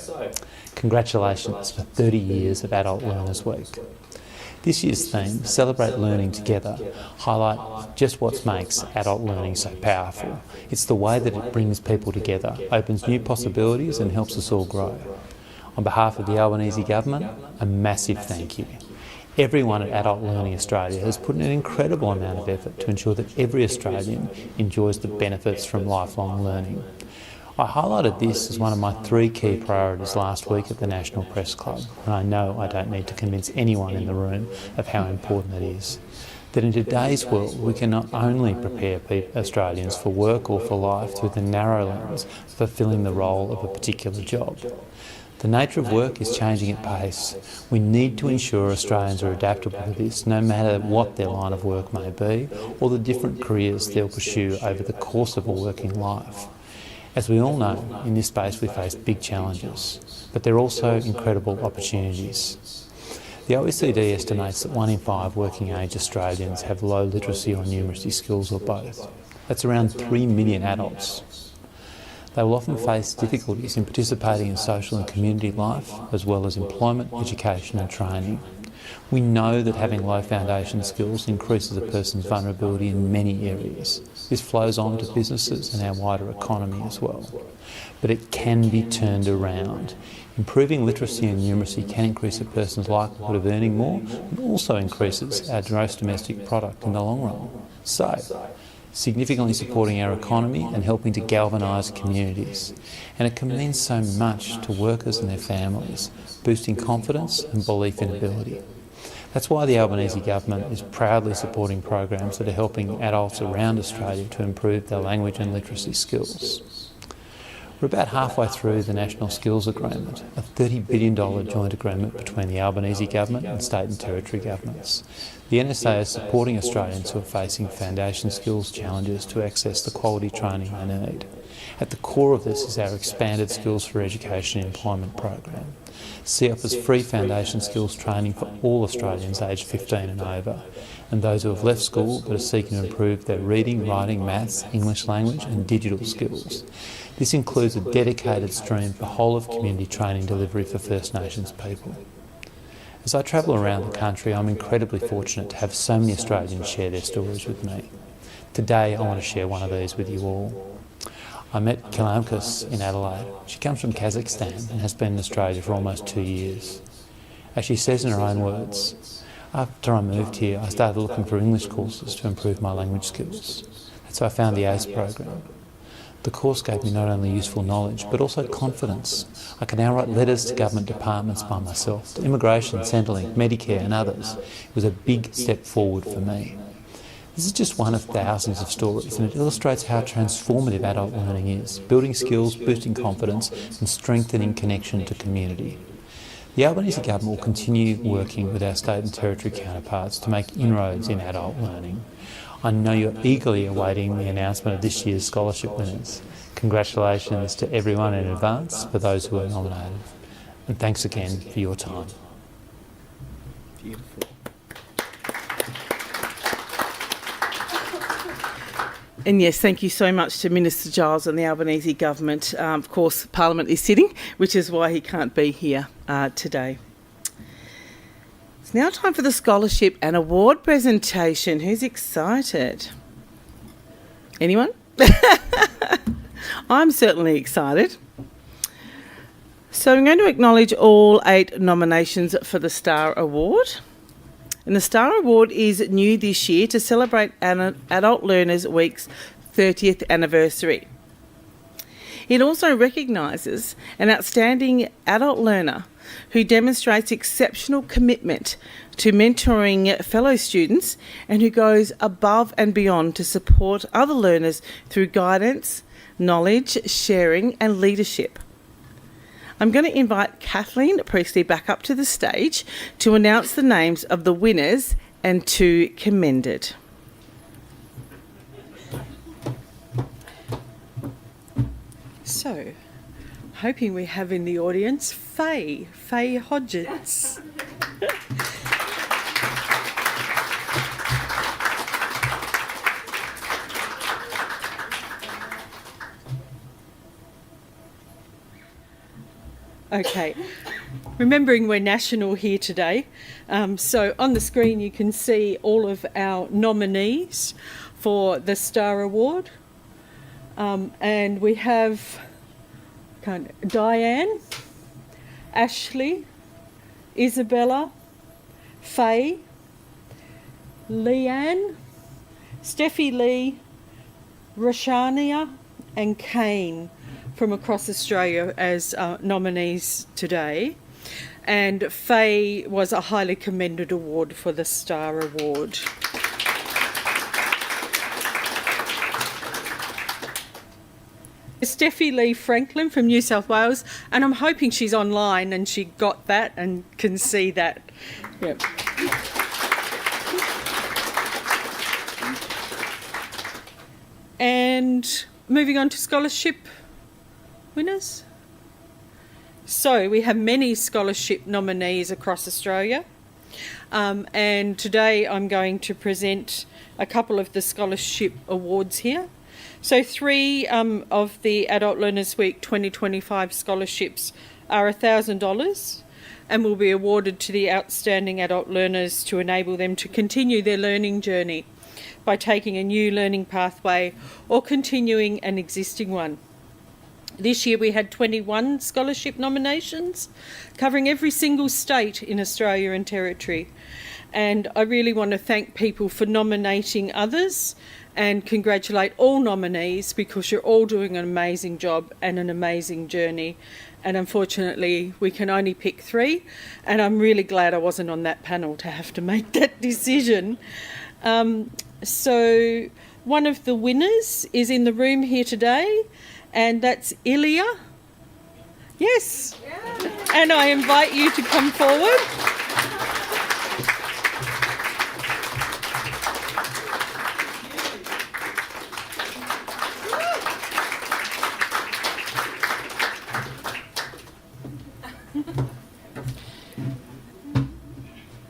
J: congratulations for 30 years of Adult Learners Week. This year's theme, Celebrate Learning Together, highlight just what makes adult learning so powerful. It's the way that it brings people together, opens new possibilities and helps us all grow. On behalf of the Albanese Government, a massive thank you. Everyone at Adult Learning Australia has put in an incredible amount of effort to ensure that every Australian enjoys the benefits from lifelong learning. I highlighted this as one of my 3 key priorities last week at the National Press Club, and I know I don't need to convince anyone in the room of how important it is. That in today's world we can not only prepare Australians for work or for life through the narrow lens of fulfilling the role of a particular job. The nature of work is changing at pace. We need to ensure Australians are adaptable to this, no matter what their line of work may be or the different careers they'll pursue over the course of a working life. As we all know, in this space we face big challenges, but there are also incredible opportunities. The OECD estimates that 1 in 5 working age Australians have low literacy or numeracy skills or both. That's around 3 million adults. They will often face difficulties in participating in social and community life, as well as employment, education and training. We know that having low foundation skills increases a person's vulnerability in many areas. This flows on to businesses and our wider economy as well. But it can be turned around. Improving literacy and numeracy can increase a person's likelihood of earning more and also increases our gross domestic product in the long run. So, significantly supporting our economy and helping to galvanise communities. And it can mean so much to workers and their families, boosting confidence and belief in ability. That's why the Albanese government is proudly supporting programs that are helping adults around Australia to improve their language and literacy skills. We're about halfway through the National Skills Agreement, a $30 billion joint agreement between the Albanese government and state and territory governments. The NSA is supporting Australians who are facing foundation skills challenges to access the quality training they need. At the core of this is our expanded Skills for Education and Employment program. SEE offers free foundation skills training for all Australians aged 15 and over, and those who have left school but are seeking to improve their reading, writing, maths, English language and digital skills. This includes a dedicated stream for whole of community training delivery for First Nations people. As I travel around the country, I'm incredibly fortunate to have so many Australians share their stories with me. Today I want to share one of these with you all. I met Kalamkas in Adelaide. She comes from Kazakhstan and has been in Australia for almost 2 years. As she says in her own words, after I moved here I started looking for English courses to improve my language skills. That's how I found the ACE program. The course gave me not only useful knowledge, but also confidence. I can now write letters to government departments by myself, to immigration, Centrelink, Medicare and others. It was a big step forward for me. This is just one of thousands of stories, and it illustrates how transformative adult learning is, building skills, boosting confidence and strengthening connection to community. The Albanese government will continue working with our state and territory counterparts to make inroads in adult learning. I know you're eagerly awaiting the announcement of this year's scholarship winners. Congratulations to everyone in advance for those who are nominated. And thanks again for your time.
E: Beautiful.
C: And yes, thank you so much to Minister Giles and the Albanese government. Of course, Parliament is sitting, which is why he can't be here today. It's now time for the scholarship and award presentation. Who's excited? Anyone? I'm certainly excited. So I'm going to acknowledge all 8 nominations for the Star Award. And the Star Award is new this year to celebrate Adult Learners Week's 30th anniversary. It also recognises an outstanding adult learner who demonstrates exceptional commitment to mentoring fellow students and who goes above and beyond to support other learners through guidance, knowledge, sharing and leadership. I'm going to invite Kathleen Priestley back up to the stage to announce the names of the winners and to commended.
D: So, hoping we have in the audience Faye Hodgetts. Okay, remembering we're national here today, so on the screen you can see all of our nominees for the Star Award, and we have Diane, Ashley, Isabella, Faye, Leanne, Steffi Lee, Rashania and Kane from across Australia as nominees today. And Faye was a highly commended award for the Star Award. Steffi Lee Franklin from New South Wales, and I'm hoping she's online and she got that and can see that. Yep. And moving on to scholarship winners. So we have many scholarship nominees across Australia, and today I'm going to present a couple of the scholarship awards here. So 3 of the Adult Learners Week 2025 scholarships are $1,000 and will be awarded to the outstanding adult learners to enable them to continue their learning journey by taking a new learning pathway or continuing an existing one. This year we had 21 scholarship nominations covering every single state in Australia and Territory. And I really want to thank people for nominating others and congratulate all nominees, because you're all doing an amazing job and an amazing journey. And unfortunately, we can only pick 3. And I'm really glad I wasn't on that panel to have to make that decision. So one of the winners is in the room here today, and that's Ilya. Yes. Yeah. And I invite you to come forward.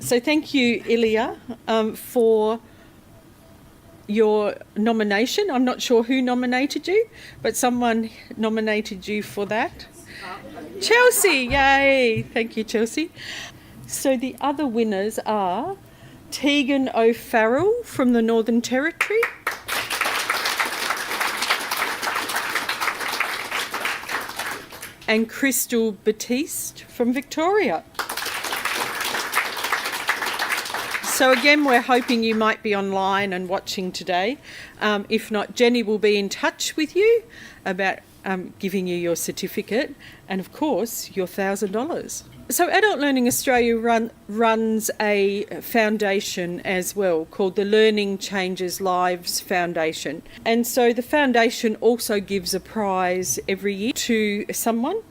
D: So thank you, Ilya, for your nomination. I'm not sure who nominated you, but someone nominated you for that. Chelsea, yay! Thank you, Chelsea. So the other winners are Tegan O'Farrell from the Northern Territory, and Crystal Batiste from Victoria. So again, we're hoping you might be online and watching today. If not, Jenny will be in touch with you about giving you your certificate and, of course, your $1,000. So Adult Learning Australia runs a foundation as well called the Learning Changes Lives Foundation. And so the foundation also gives a prize every year to someone.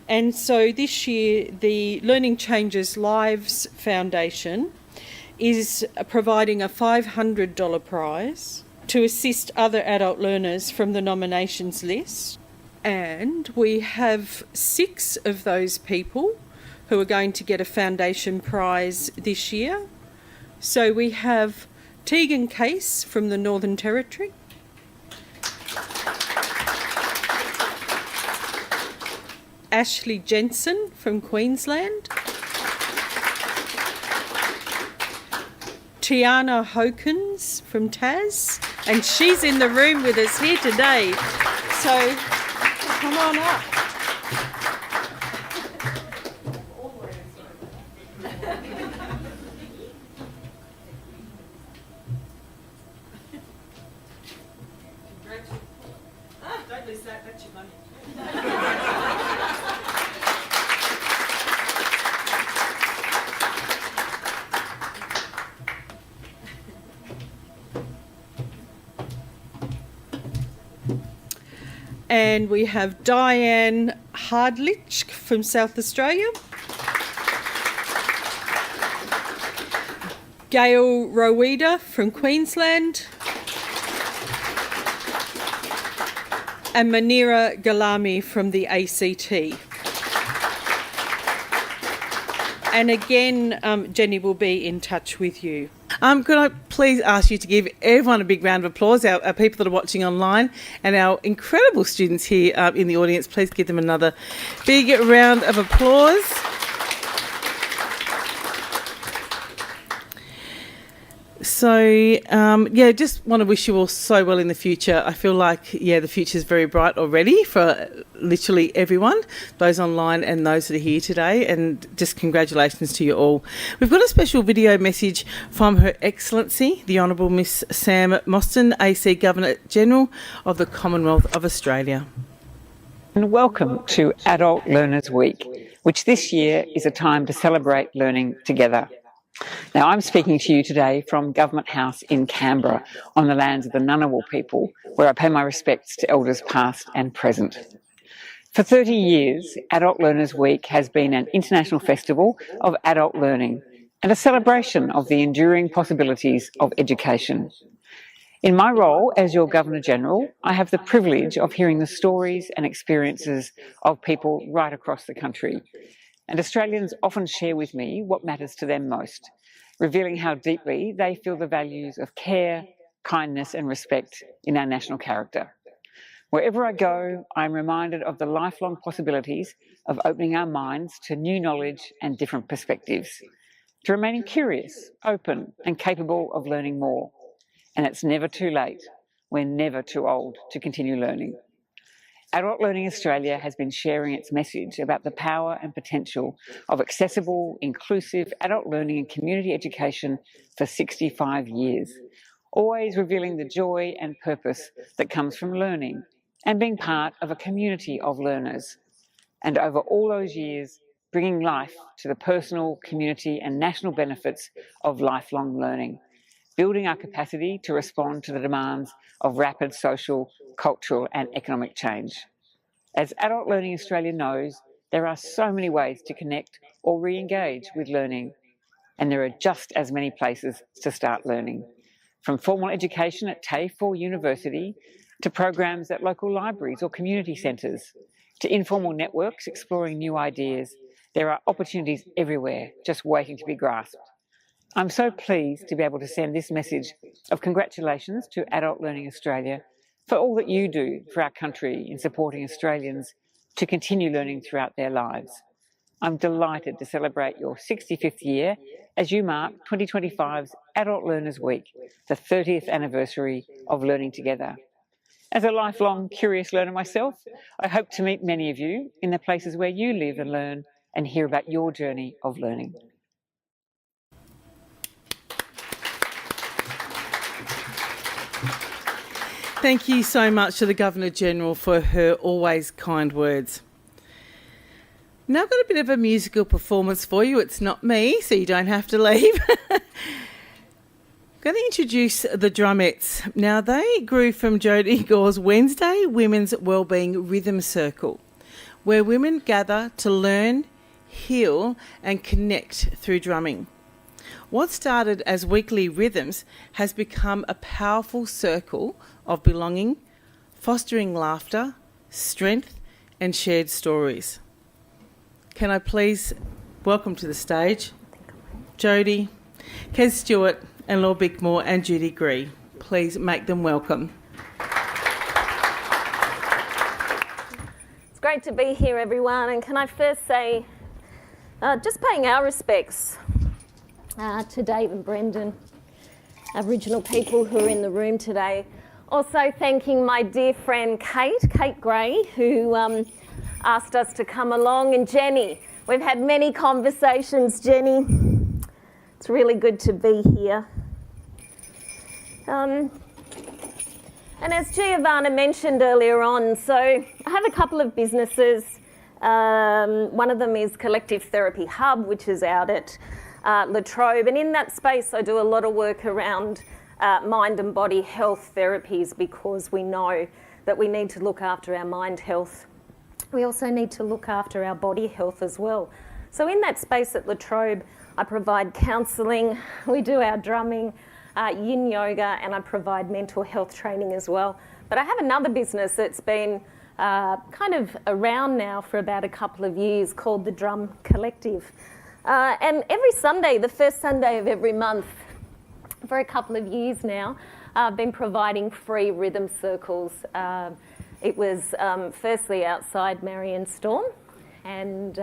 D: And so this year, the Learning Changes Lives Foundation is providing a $500 prize to assist other adult learners from the nominations list. And we have 6 of those people who are going to get a foundation prize this year. So we have Tegan Case from the Northern Territory, Ashley Jensen from Queensland, Tiana Hokins from Tas, and she's in the room with us here today. So come on up. Don't lose that, that's your money. And we have Diane Hardlich from South Australia, Gail Roweda from Queensland, and Manira Galami from the ACT. And again, Jenny will be in touch with you. Could I please ask you to give everyone a big round of applause, our people that are watching online, and our incredible students here in the audience. Please give them another big round of applause. So, just want to wish you all so well in the future. I feel like, the future is very bright already for literally everyone, those online and those that are here today, and just congratulations to you all. We've got a special video message from Her Excellency, the Honourable Miss Sam Mostyn, AC Governor-General of the Commonwealth of Australia.
K: And welcome to Adult Learners Week, which this year is a time to celebrate learning together. Now, I'm speaking to you today from Government House in Canberra on the lands of the Ngunnawal people, where I pay my respects to elders past and present. For 30 years, Adult Learners Week has been an international festival of adult learning and a celebration of the enduring possibilities of education. In my role as your Governor-General, I have the privilege of hearing the stories and experiences of people right across the country. And Australians often share with me what matters to them most, revealing how deeply they feel the values of care, kindness and respect in our national character. Wherever I go, I'm reminded of the lifelong possibilities of opening our minds to new knowledge and different perspectives, to remaining curious, open and capable of learning more. And it's never too late. We're never too old to continue learning. Adult Learning Australia has been sharing its message about the power and potential of accessible, inclusive adult learning and community education for 65 years, always revealing the joy and purpose that comes from learning and being part of a community of learners. And over all those years, bringing life to the personal, community and national benefits of lifelong learning, building our capacity to respond to the demands of rapid social, cultural and economic change. As Adult Learning Australia knows, there are so many ways to connect or re-engage with learning, and there are just as many places to start learning. From formal education at TAFE or university, to programs at local libraries or community centres, to informal networks exploring new ideas, there are opportunities everywhere just waiting to be grasped. I'm so pleased to be able to send this message of congratulations to Adult Learning Australia for all that you do for our country in supporting Australians to continue learning throughout their lives. I'm delighted to celebrate your 65th year as you mark 2025's Adult Learners Week, the 30th anniversary of Learning Together. As a lifelong curious learner myself, I hope to meet many of you in the places where you live and learn and hear about your journey of learning.
C: Thank you so much to the Governor-General for her always kind words. Now I've got a bit of a musical performance for you. It's not me, so you don't have to leave. I'm going to introduce the Drumettes. Now they grew from Jodie Gore's Wednesday Women's Wellbeing Rhythm Circle, where women gather to learn, heal and connect through drumming. What started as weekly rhythms has become a powerful circle of belonging, fostering laughter, strength and shared stories. Can I please welcome to the stage Jodie, Kez Stewart and Laura Bickmore and Judy Gree. Please make them welcome.
L: It's great to be here, everyone, and can I first say, just paying our respects to Dave and Brendan, Aboriginal people who are in the room today. Also thanking my dear friend Kate Gray, who asked us to come along, and Jenny. We've had many conversations, Jenny. It's really good to be here. And as Giovanna mentioned earlier on, so I have a couple of businesses. One of them is Collective Therapy Hub, which is out at La Trobe, and in that space I do a lot of work around mind and body health therapies, because we know that we need to look after our mind health. We also need to look after our body health as well. So in that space at La Trobe, I provide counselling, we do our drumming, yin yoga, and I provide mental health training as well. But I have another business that's been kind of around now for about a couple of years called the Drum Collective. And every Sunday, the first Sunday of every month, for a couple of years now, I've been providing free rhythm circles. It was firstly outside Marion Storm, and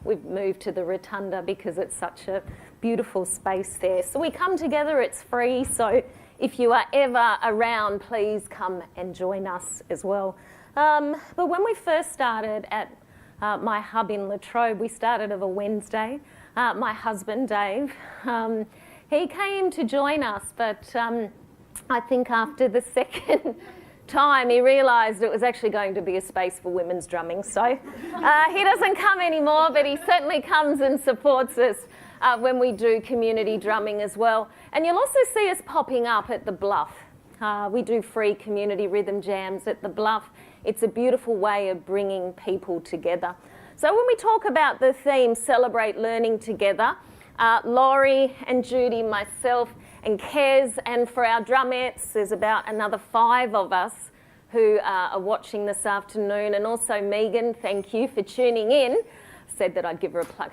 L: we've moved to the Rotunda because it's such a beautiful space there. So we come together, it's free, so if you are ever around, please come and join us as well. But when we first started at my hub in La Trobe, we started of a Wednesday. My husband, Dave, he came to join us, but I think after the second time he realised it was actually going to be a space for women's drumming. So he doesn't come anymore, but he certainly comes and supports us when we do community drumming as well. And you'll also see us popping up at the Bluff. We do free community rhythm jams at the Bluff. It's a beautiful way of bringing people together. So when we talk about the theme, Celebrate Learning Together, Laurie and Judy, myself and Kez, and for our drumettes, there's about another 5 of us who are watching this afternoon, and also Megan, thank you for tuning in. Said that I'd give her a plug.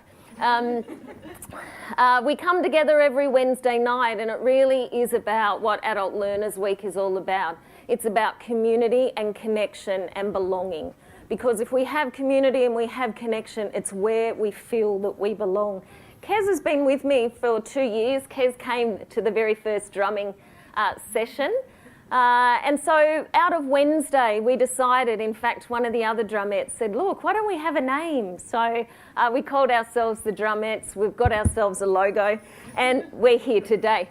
L: We come together every Wednesday night, and it really is about what Adult Learners Week is all about. It's about community and connection and belonging. Because if we have community and we have connection, it's where we feel that we belong. Kez has been with me for 2 years. Kez came to the very first drumming session. And so out of Wednesday, we decided, in fact, one of the other drumettes said, look, why don't we have a name? So we called ourselves the Drumettes. We've got ourselves a logo, and we're here today.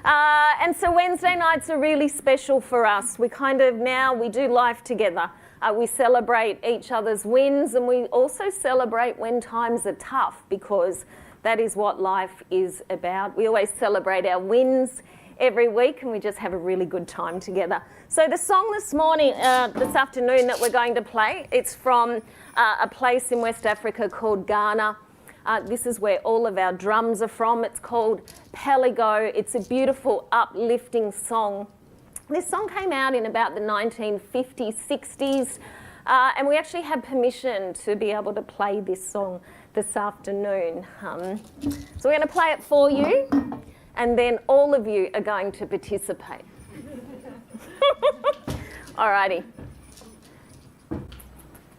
L: And so Wednesday nights are really special for us. We we do life together. We celebrate each other's wins, and we also celebrate when times are tough, because that is what life is about. We always celebrate our wins every week, and we just have a really good time together. So the song this afternoon that we're going to play, it's from a place in West Africa called Ghana. This is where all of our drums are from. It's called Peligo. It's a beautiful, uplifting song. This song came out in about the 1950s, 60s, and we actually had permission to be able to play this song this afternoon. So we're going to play it for you, and then all of you are going to participate. Alrighty.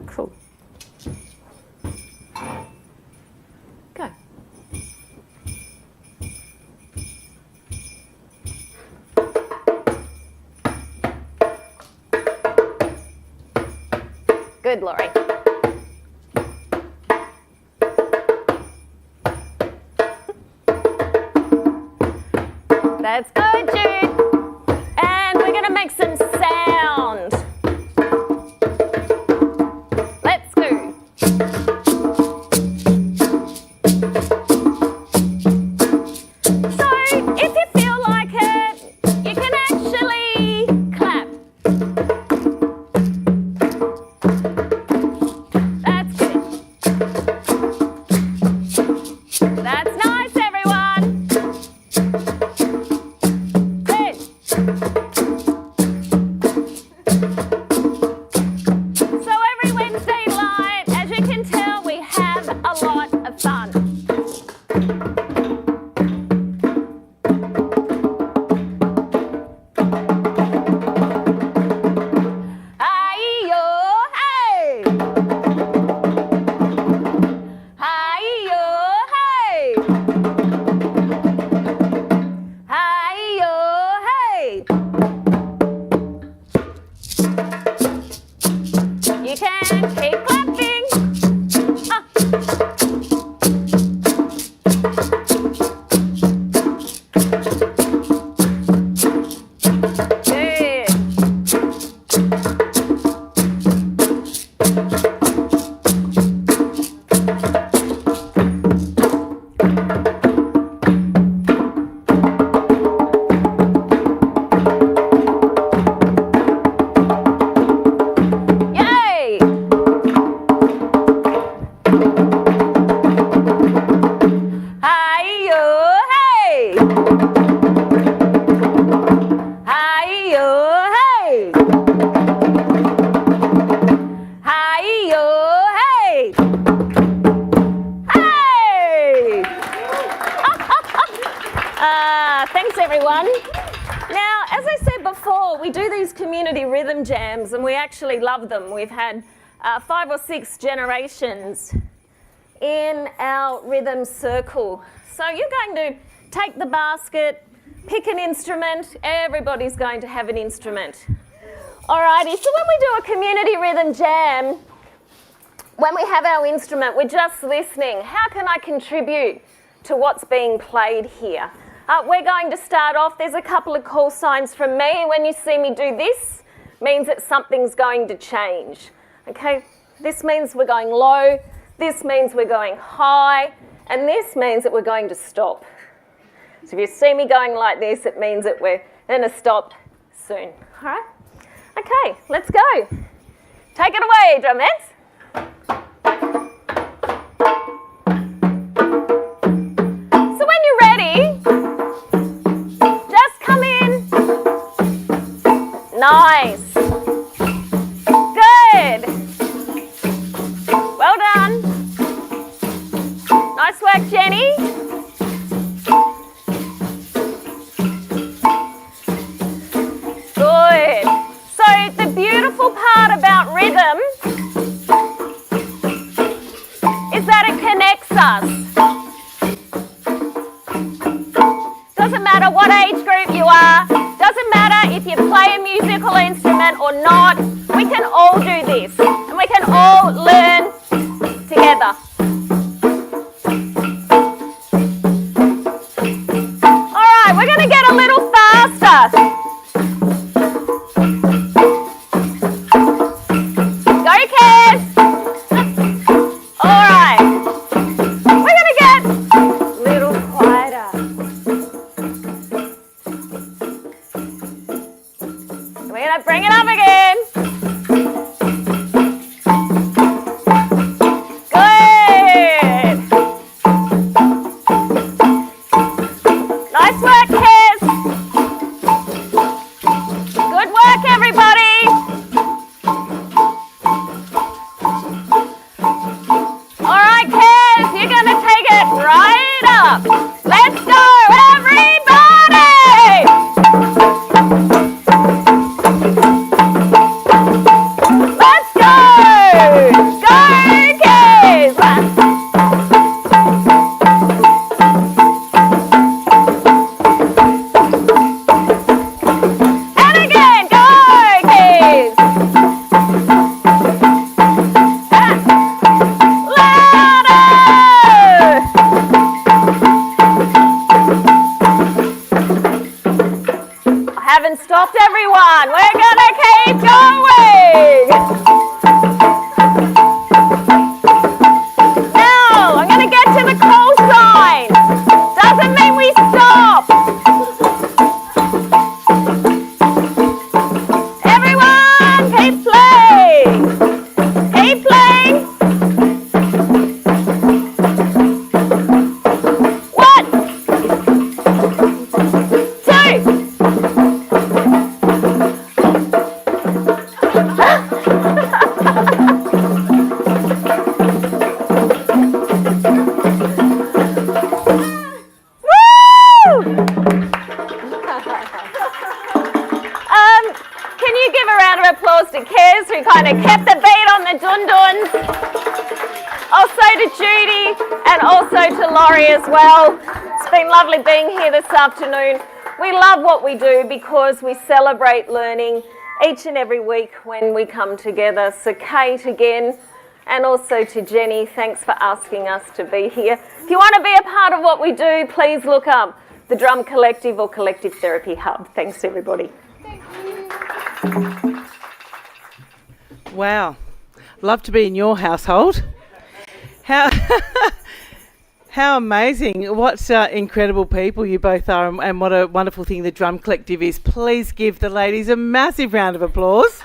L: Cool. Go. Good, Laurie. That's good, Jude. And we're going to make some sound. Let's go. So, if you feel like it, you can actually clap. That's good. That's nice, everyone. Good. So every Wednesday night, as you can tell, we have a lot of fun. Hi-yo, hey! Hi-yo, hey! Hi-yo, hey! You can keep clapping. Ah. Good. Yay! Hi-yo, hey! Hi-yo, hey! Hi-yo, hey! Hey! Thanks, everyone. Now, as I said before, we do these community rhythm jams, and we actually love them. We've had 5 or 6 generations in our rhythm circle. So you're going to take the basket, pick an instrument. Everybody's going to have an instrument. Alrighty, so when we do a community rhythm jam, when we have our instrument, we're just listening. How can I contribute to what's being played here? We're going to start off. There's a couple of call signs from me. When you see me do this, means that something's going to change. Okay, this means we're going low. This means we're going high. And this means that we're going to stop. So if you see me going like this, it means that we're going to stop soon. All right? Okay, let's go. Take it away, drumettes. So when you're ready, just come in. Nice. Good. Well done. Nice work, Jenny. Good. So the beautiful part about rhythm is that it connects us. Doesn't matter what age group you are, doesn't matter if you play a musical instrument or not, we can all do this and we can all learn together. Alright, we're going to get a little faster. Go, kids! Alright, we're going to get a little quieter. We're going to bring it up again. Good. Nice work, kids. Good work, everybody. All right, kids, you're going to take it right up. Let's go, everybody. Let's go! Go, kids! And again, go, kids! Louder! I haven't stopped, everyone. We're gonna keep going. Now, I'm gonna get to the call sign. Doesn't mean we stop. Everyone, keep playing. Keep playing. 1, 2. Can you give a round of applause to Kez, who kind of kept the beat on the dun-duns? Also to Judy and also to Laurie as well. It's been lovely being here this afternoon. We love what we do because we celebrate learning each and every week when we come together. So Kate again, and also to Jenny, thanks for asking us to be here. If you want to be a part of what we do, please look up the Drum Collective or Collective Therapy Hub. Thanks everybody.
C: Wow. Love to be in your household. How how amazing. What incredible people you both are, and what a wonderful thing the Drum Collective is. Please give the ladies a massive round of applause.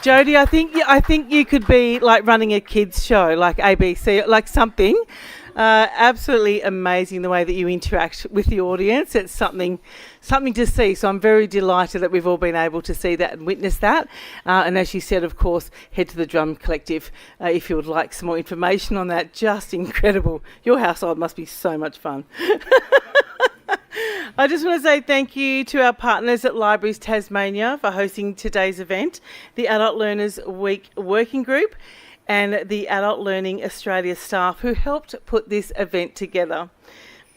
C: Jodie, I think you could be like running a kids show, like ABC, like something. Absolutely amazing the way that you interact with the audience. It's something to see. So I'm very delighted that we've all been able to see that and witness that. And as you said, of course, head to the Drum Collective if you would like some more information on that. Just incredible. Your household must be so much fun. I just want to say thank you to our partners at Libraries Tasmania for hosting today's event, the Adult Learners Week Working Group, and the Adult Learning Australia staff who helped put this event together.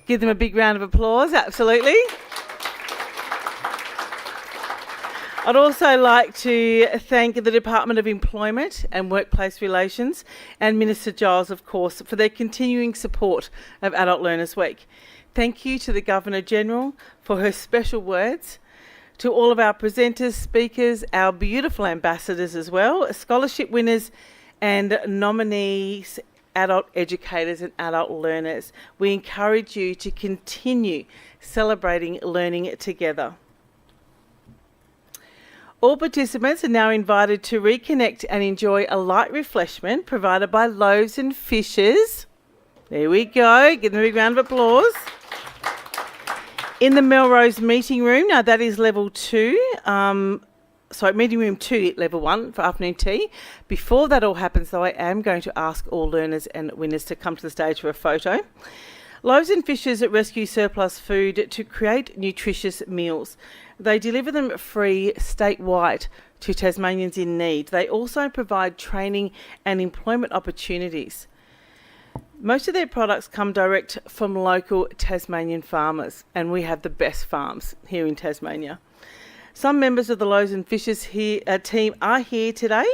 C: Give them a big round of applause, absolutely. I'd also like to thank the Department of Employment and Workplace Relations and Minister Giles, of course, for their continuing support of Adult Learners Week. Thank you to the Governor-General for her special words, to all of our presenters, speakers, our beautiful ambassadors as well, scholarship winners and nominees adult educators and adult learners. We encourage you to continue celebrating learning together. All participants are now invited to reconnect and enjoy a light refreshment provided by Loaves and Fishes. There we go. Give them a big round of applause. In the Melrose meeting room, now that is level 2. Meeting room 2 at level 1 for afternoon tea. Before that all happens, though, I am going to ask all learners and winners to come to the stage for a photo. Loaves and Fishes rescue surplus food to create nutritious meals. They deliver them free statewide to Tasmanians in need. They also provide training and employment opportunities. Most of their products come direct from local Tasmanian farmers, and we have the best farms here in Tasmania. Some members of the Loaves and Fishes team are here today,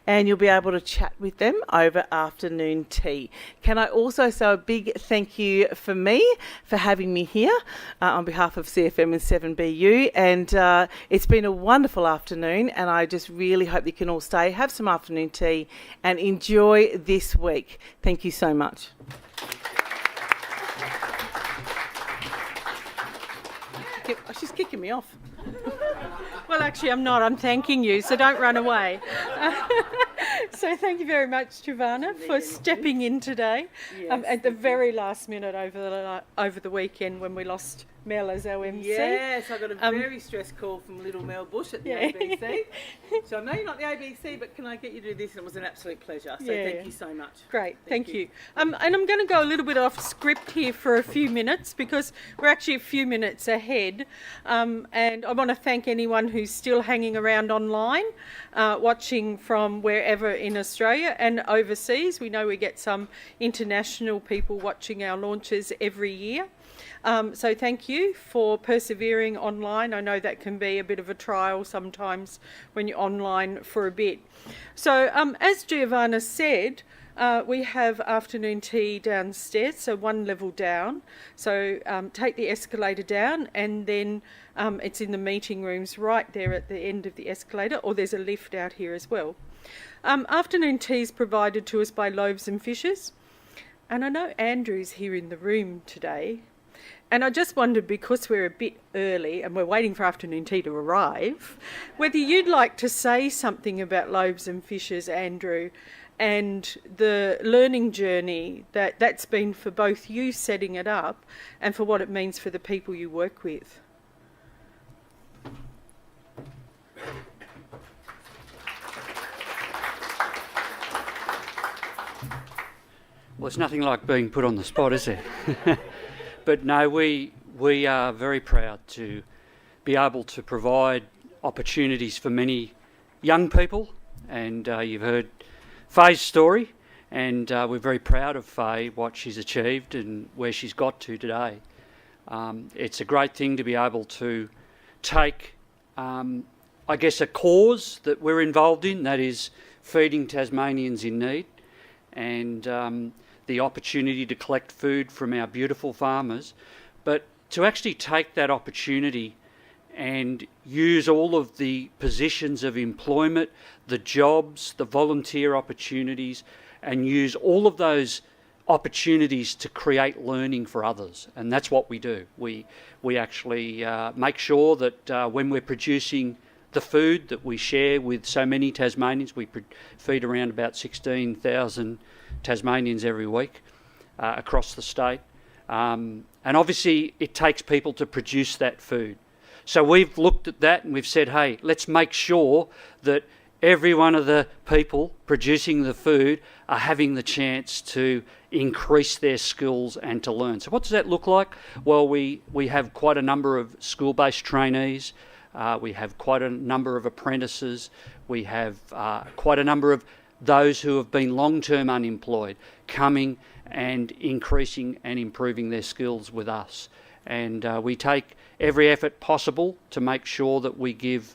C: and you'll be able to chat with them over afternoon tea. Can I also say a big thank you for having me here on behalf of CFM and 7BU, and it's been a wonderful afternoon, and I just really hope you can all stay, have some afternoon tea, and enjoy this week. Thank you so much. She's kicking me off.
D: Well, actually, I'm not. I'm thanking you, so don't run away. So thank you very much, Giovanna, for stepping in today at the very last minute over the weekend when we lost Mel as our MC.
C: Yes, I got a very stressed call from little Mel Bush at the ABC. So I know you're not the ABC, but can I get you to do this? And it was an absolute pleasure. So thank you so much.
D: Great, thank you. And I'm going to go a little bit off script here for a few minutes because we're actually a few minutes ahead. And I want to thank anyone who's still hanging around online, watching from wherever in Australia and overseas. We know we get some international people watching our launches every year. So thank you for persevering online. I know that can be a bit of a trial sometimes when you're online for a bit. So as Giovanna said, we have afternoon tea downstairs, so one level down. So take the escalator down and then it's in the meeting rooms right there at the end of the escalator, or there's a lift out here as well. Afternoon tea is provided to us by Loaves and Fishes. And I know Andrew's here in the room today. And I just wondered, because we're a bit early and we're waiting for afternoon tea to arrive, whether you'd like to say something about Loaves and Fishes, Andrew, and the learning journey that's been for both you setting it up and for what it means for the people you work with.
M: Well, it's nothing like being put on the spot, is there? But no, we are very proud to be able to provide opportunities for many young people, and you've heard Faye's story, and we're very proud of Faye, what she's achieved and where she's got to today. It's a great thing to be able to take, I guess, a cause that we're involved in, that is feeding Tasmanians in need, and the opportunity to collect food from our beautiful farmers, but to actually take that opportunity and use all of the positions of employment, the jobs, the volunteer opportunities, and use all of those opportunities to create learning for others. And that's what we do. We actually make sure that when we're producing the food that we share with so many Tasmanians, we feed around about 16,000 Tasmanians every week across the state. And obviously it takes people to produce that food. So we've looked at that and we've said, hey, let's make sure that every one of the people producing the food are having the chance to increase their skills and to learn. So what does that look like? Well, we have quite a number of school-based trainees. We have quite a number of apprentices. We have quite a number of those who have been long-term unemployed coming and increasing and improving their skills with us. And we take every effort possible to make sure that we give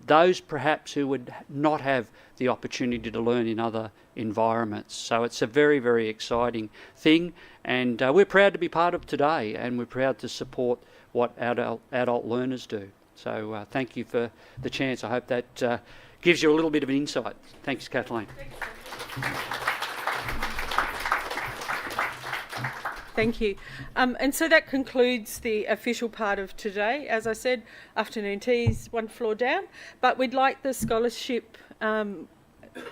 M: those perhaps who would not have the opportunity to learn in other environments. So it's a very, very exciting thing, and we're proud to be part of today, and we're proud to support what adult learners do. So thank you for the chance. I hope that gives you a little bit of an insight. Thanks, Kathleen.
D: Thank you. And so that concludes the official part of today. As I said, afternoon teas one floor down, but we'd like the scholarship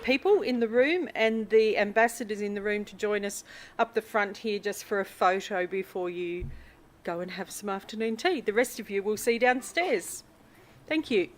D: people in the room and the ambassadors in the room to join us up the front here just for a photo before you go and have some afternoon tea. The rest of you we'll see downstairs. Thank you.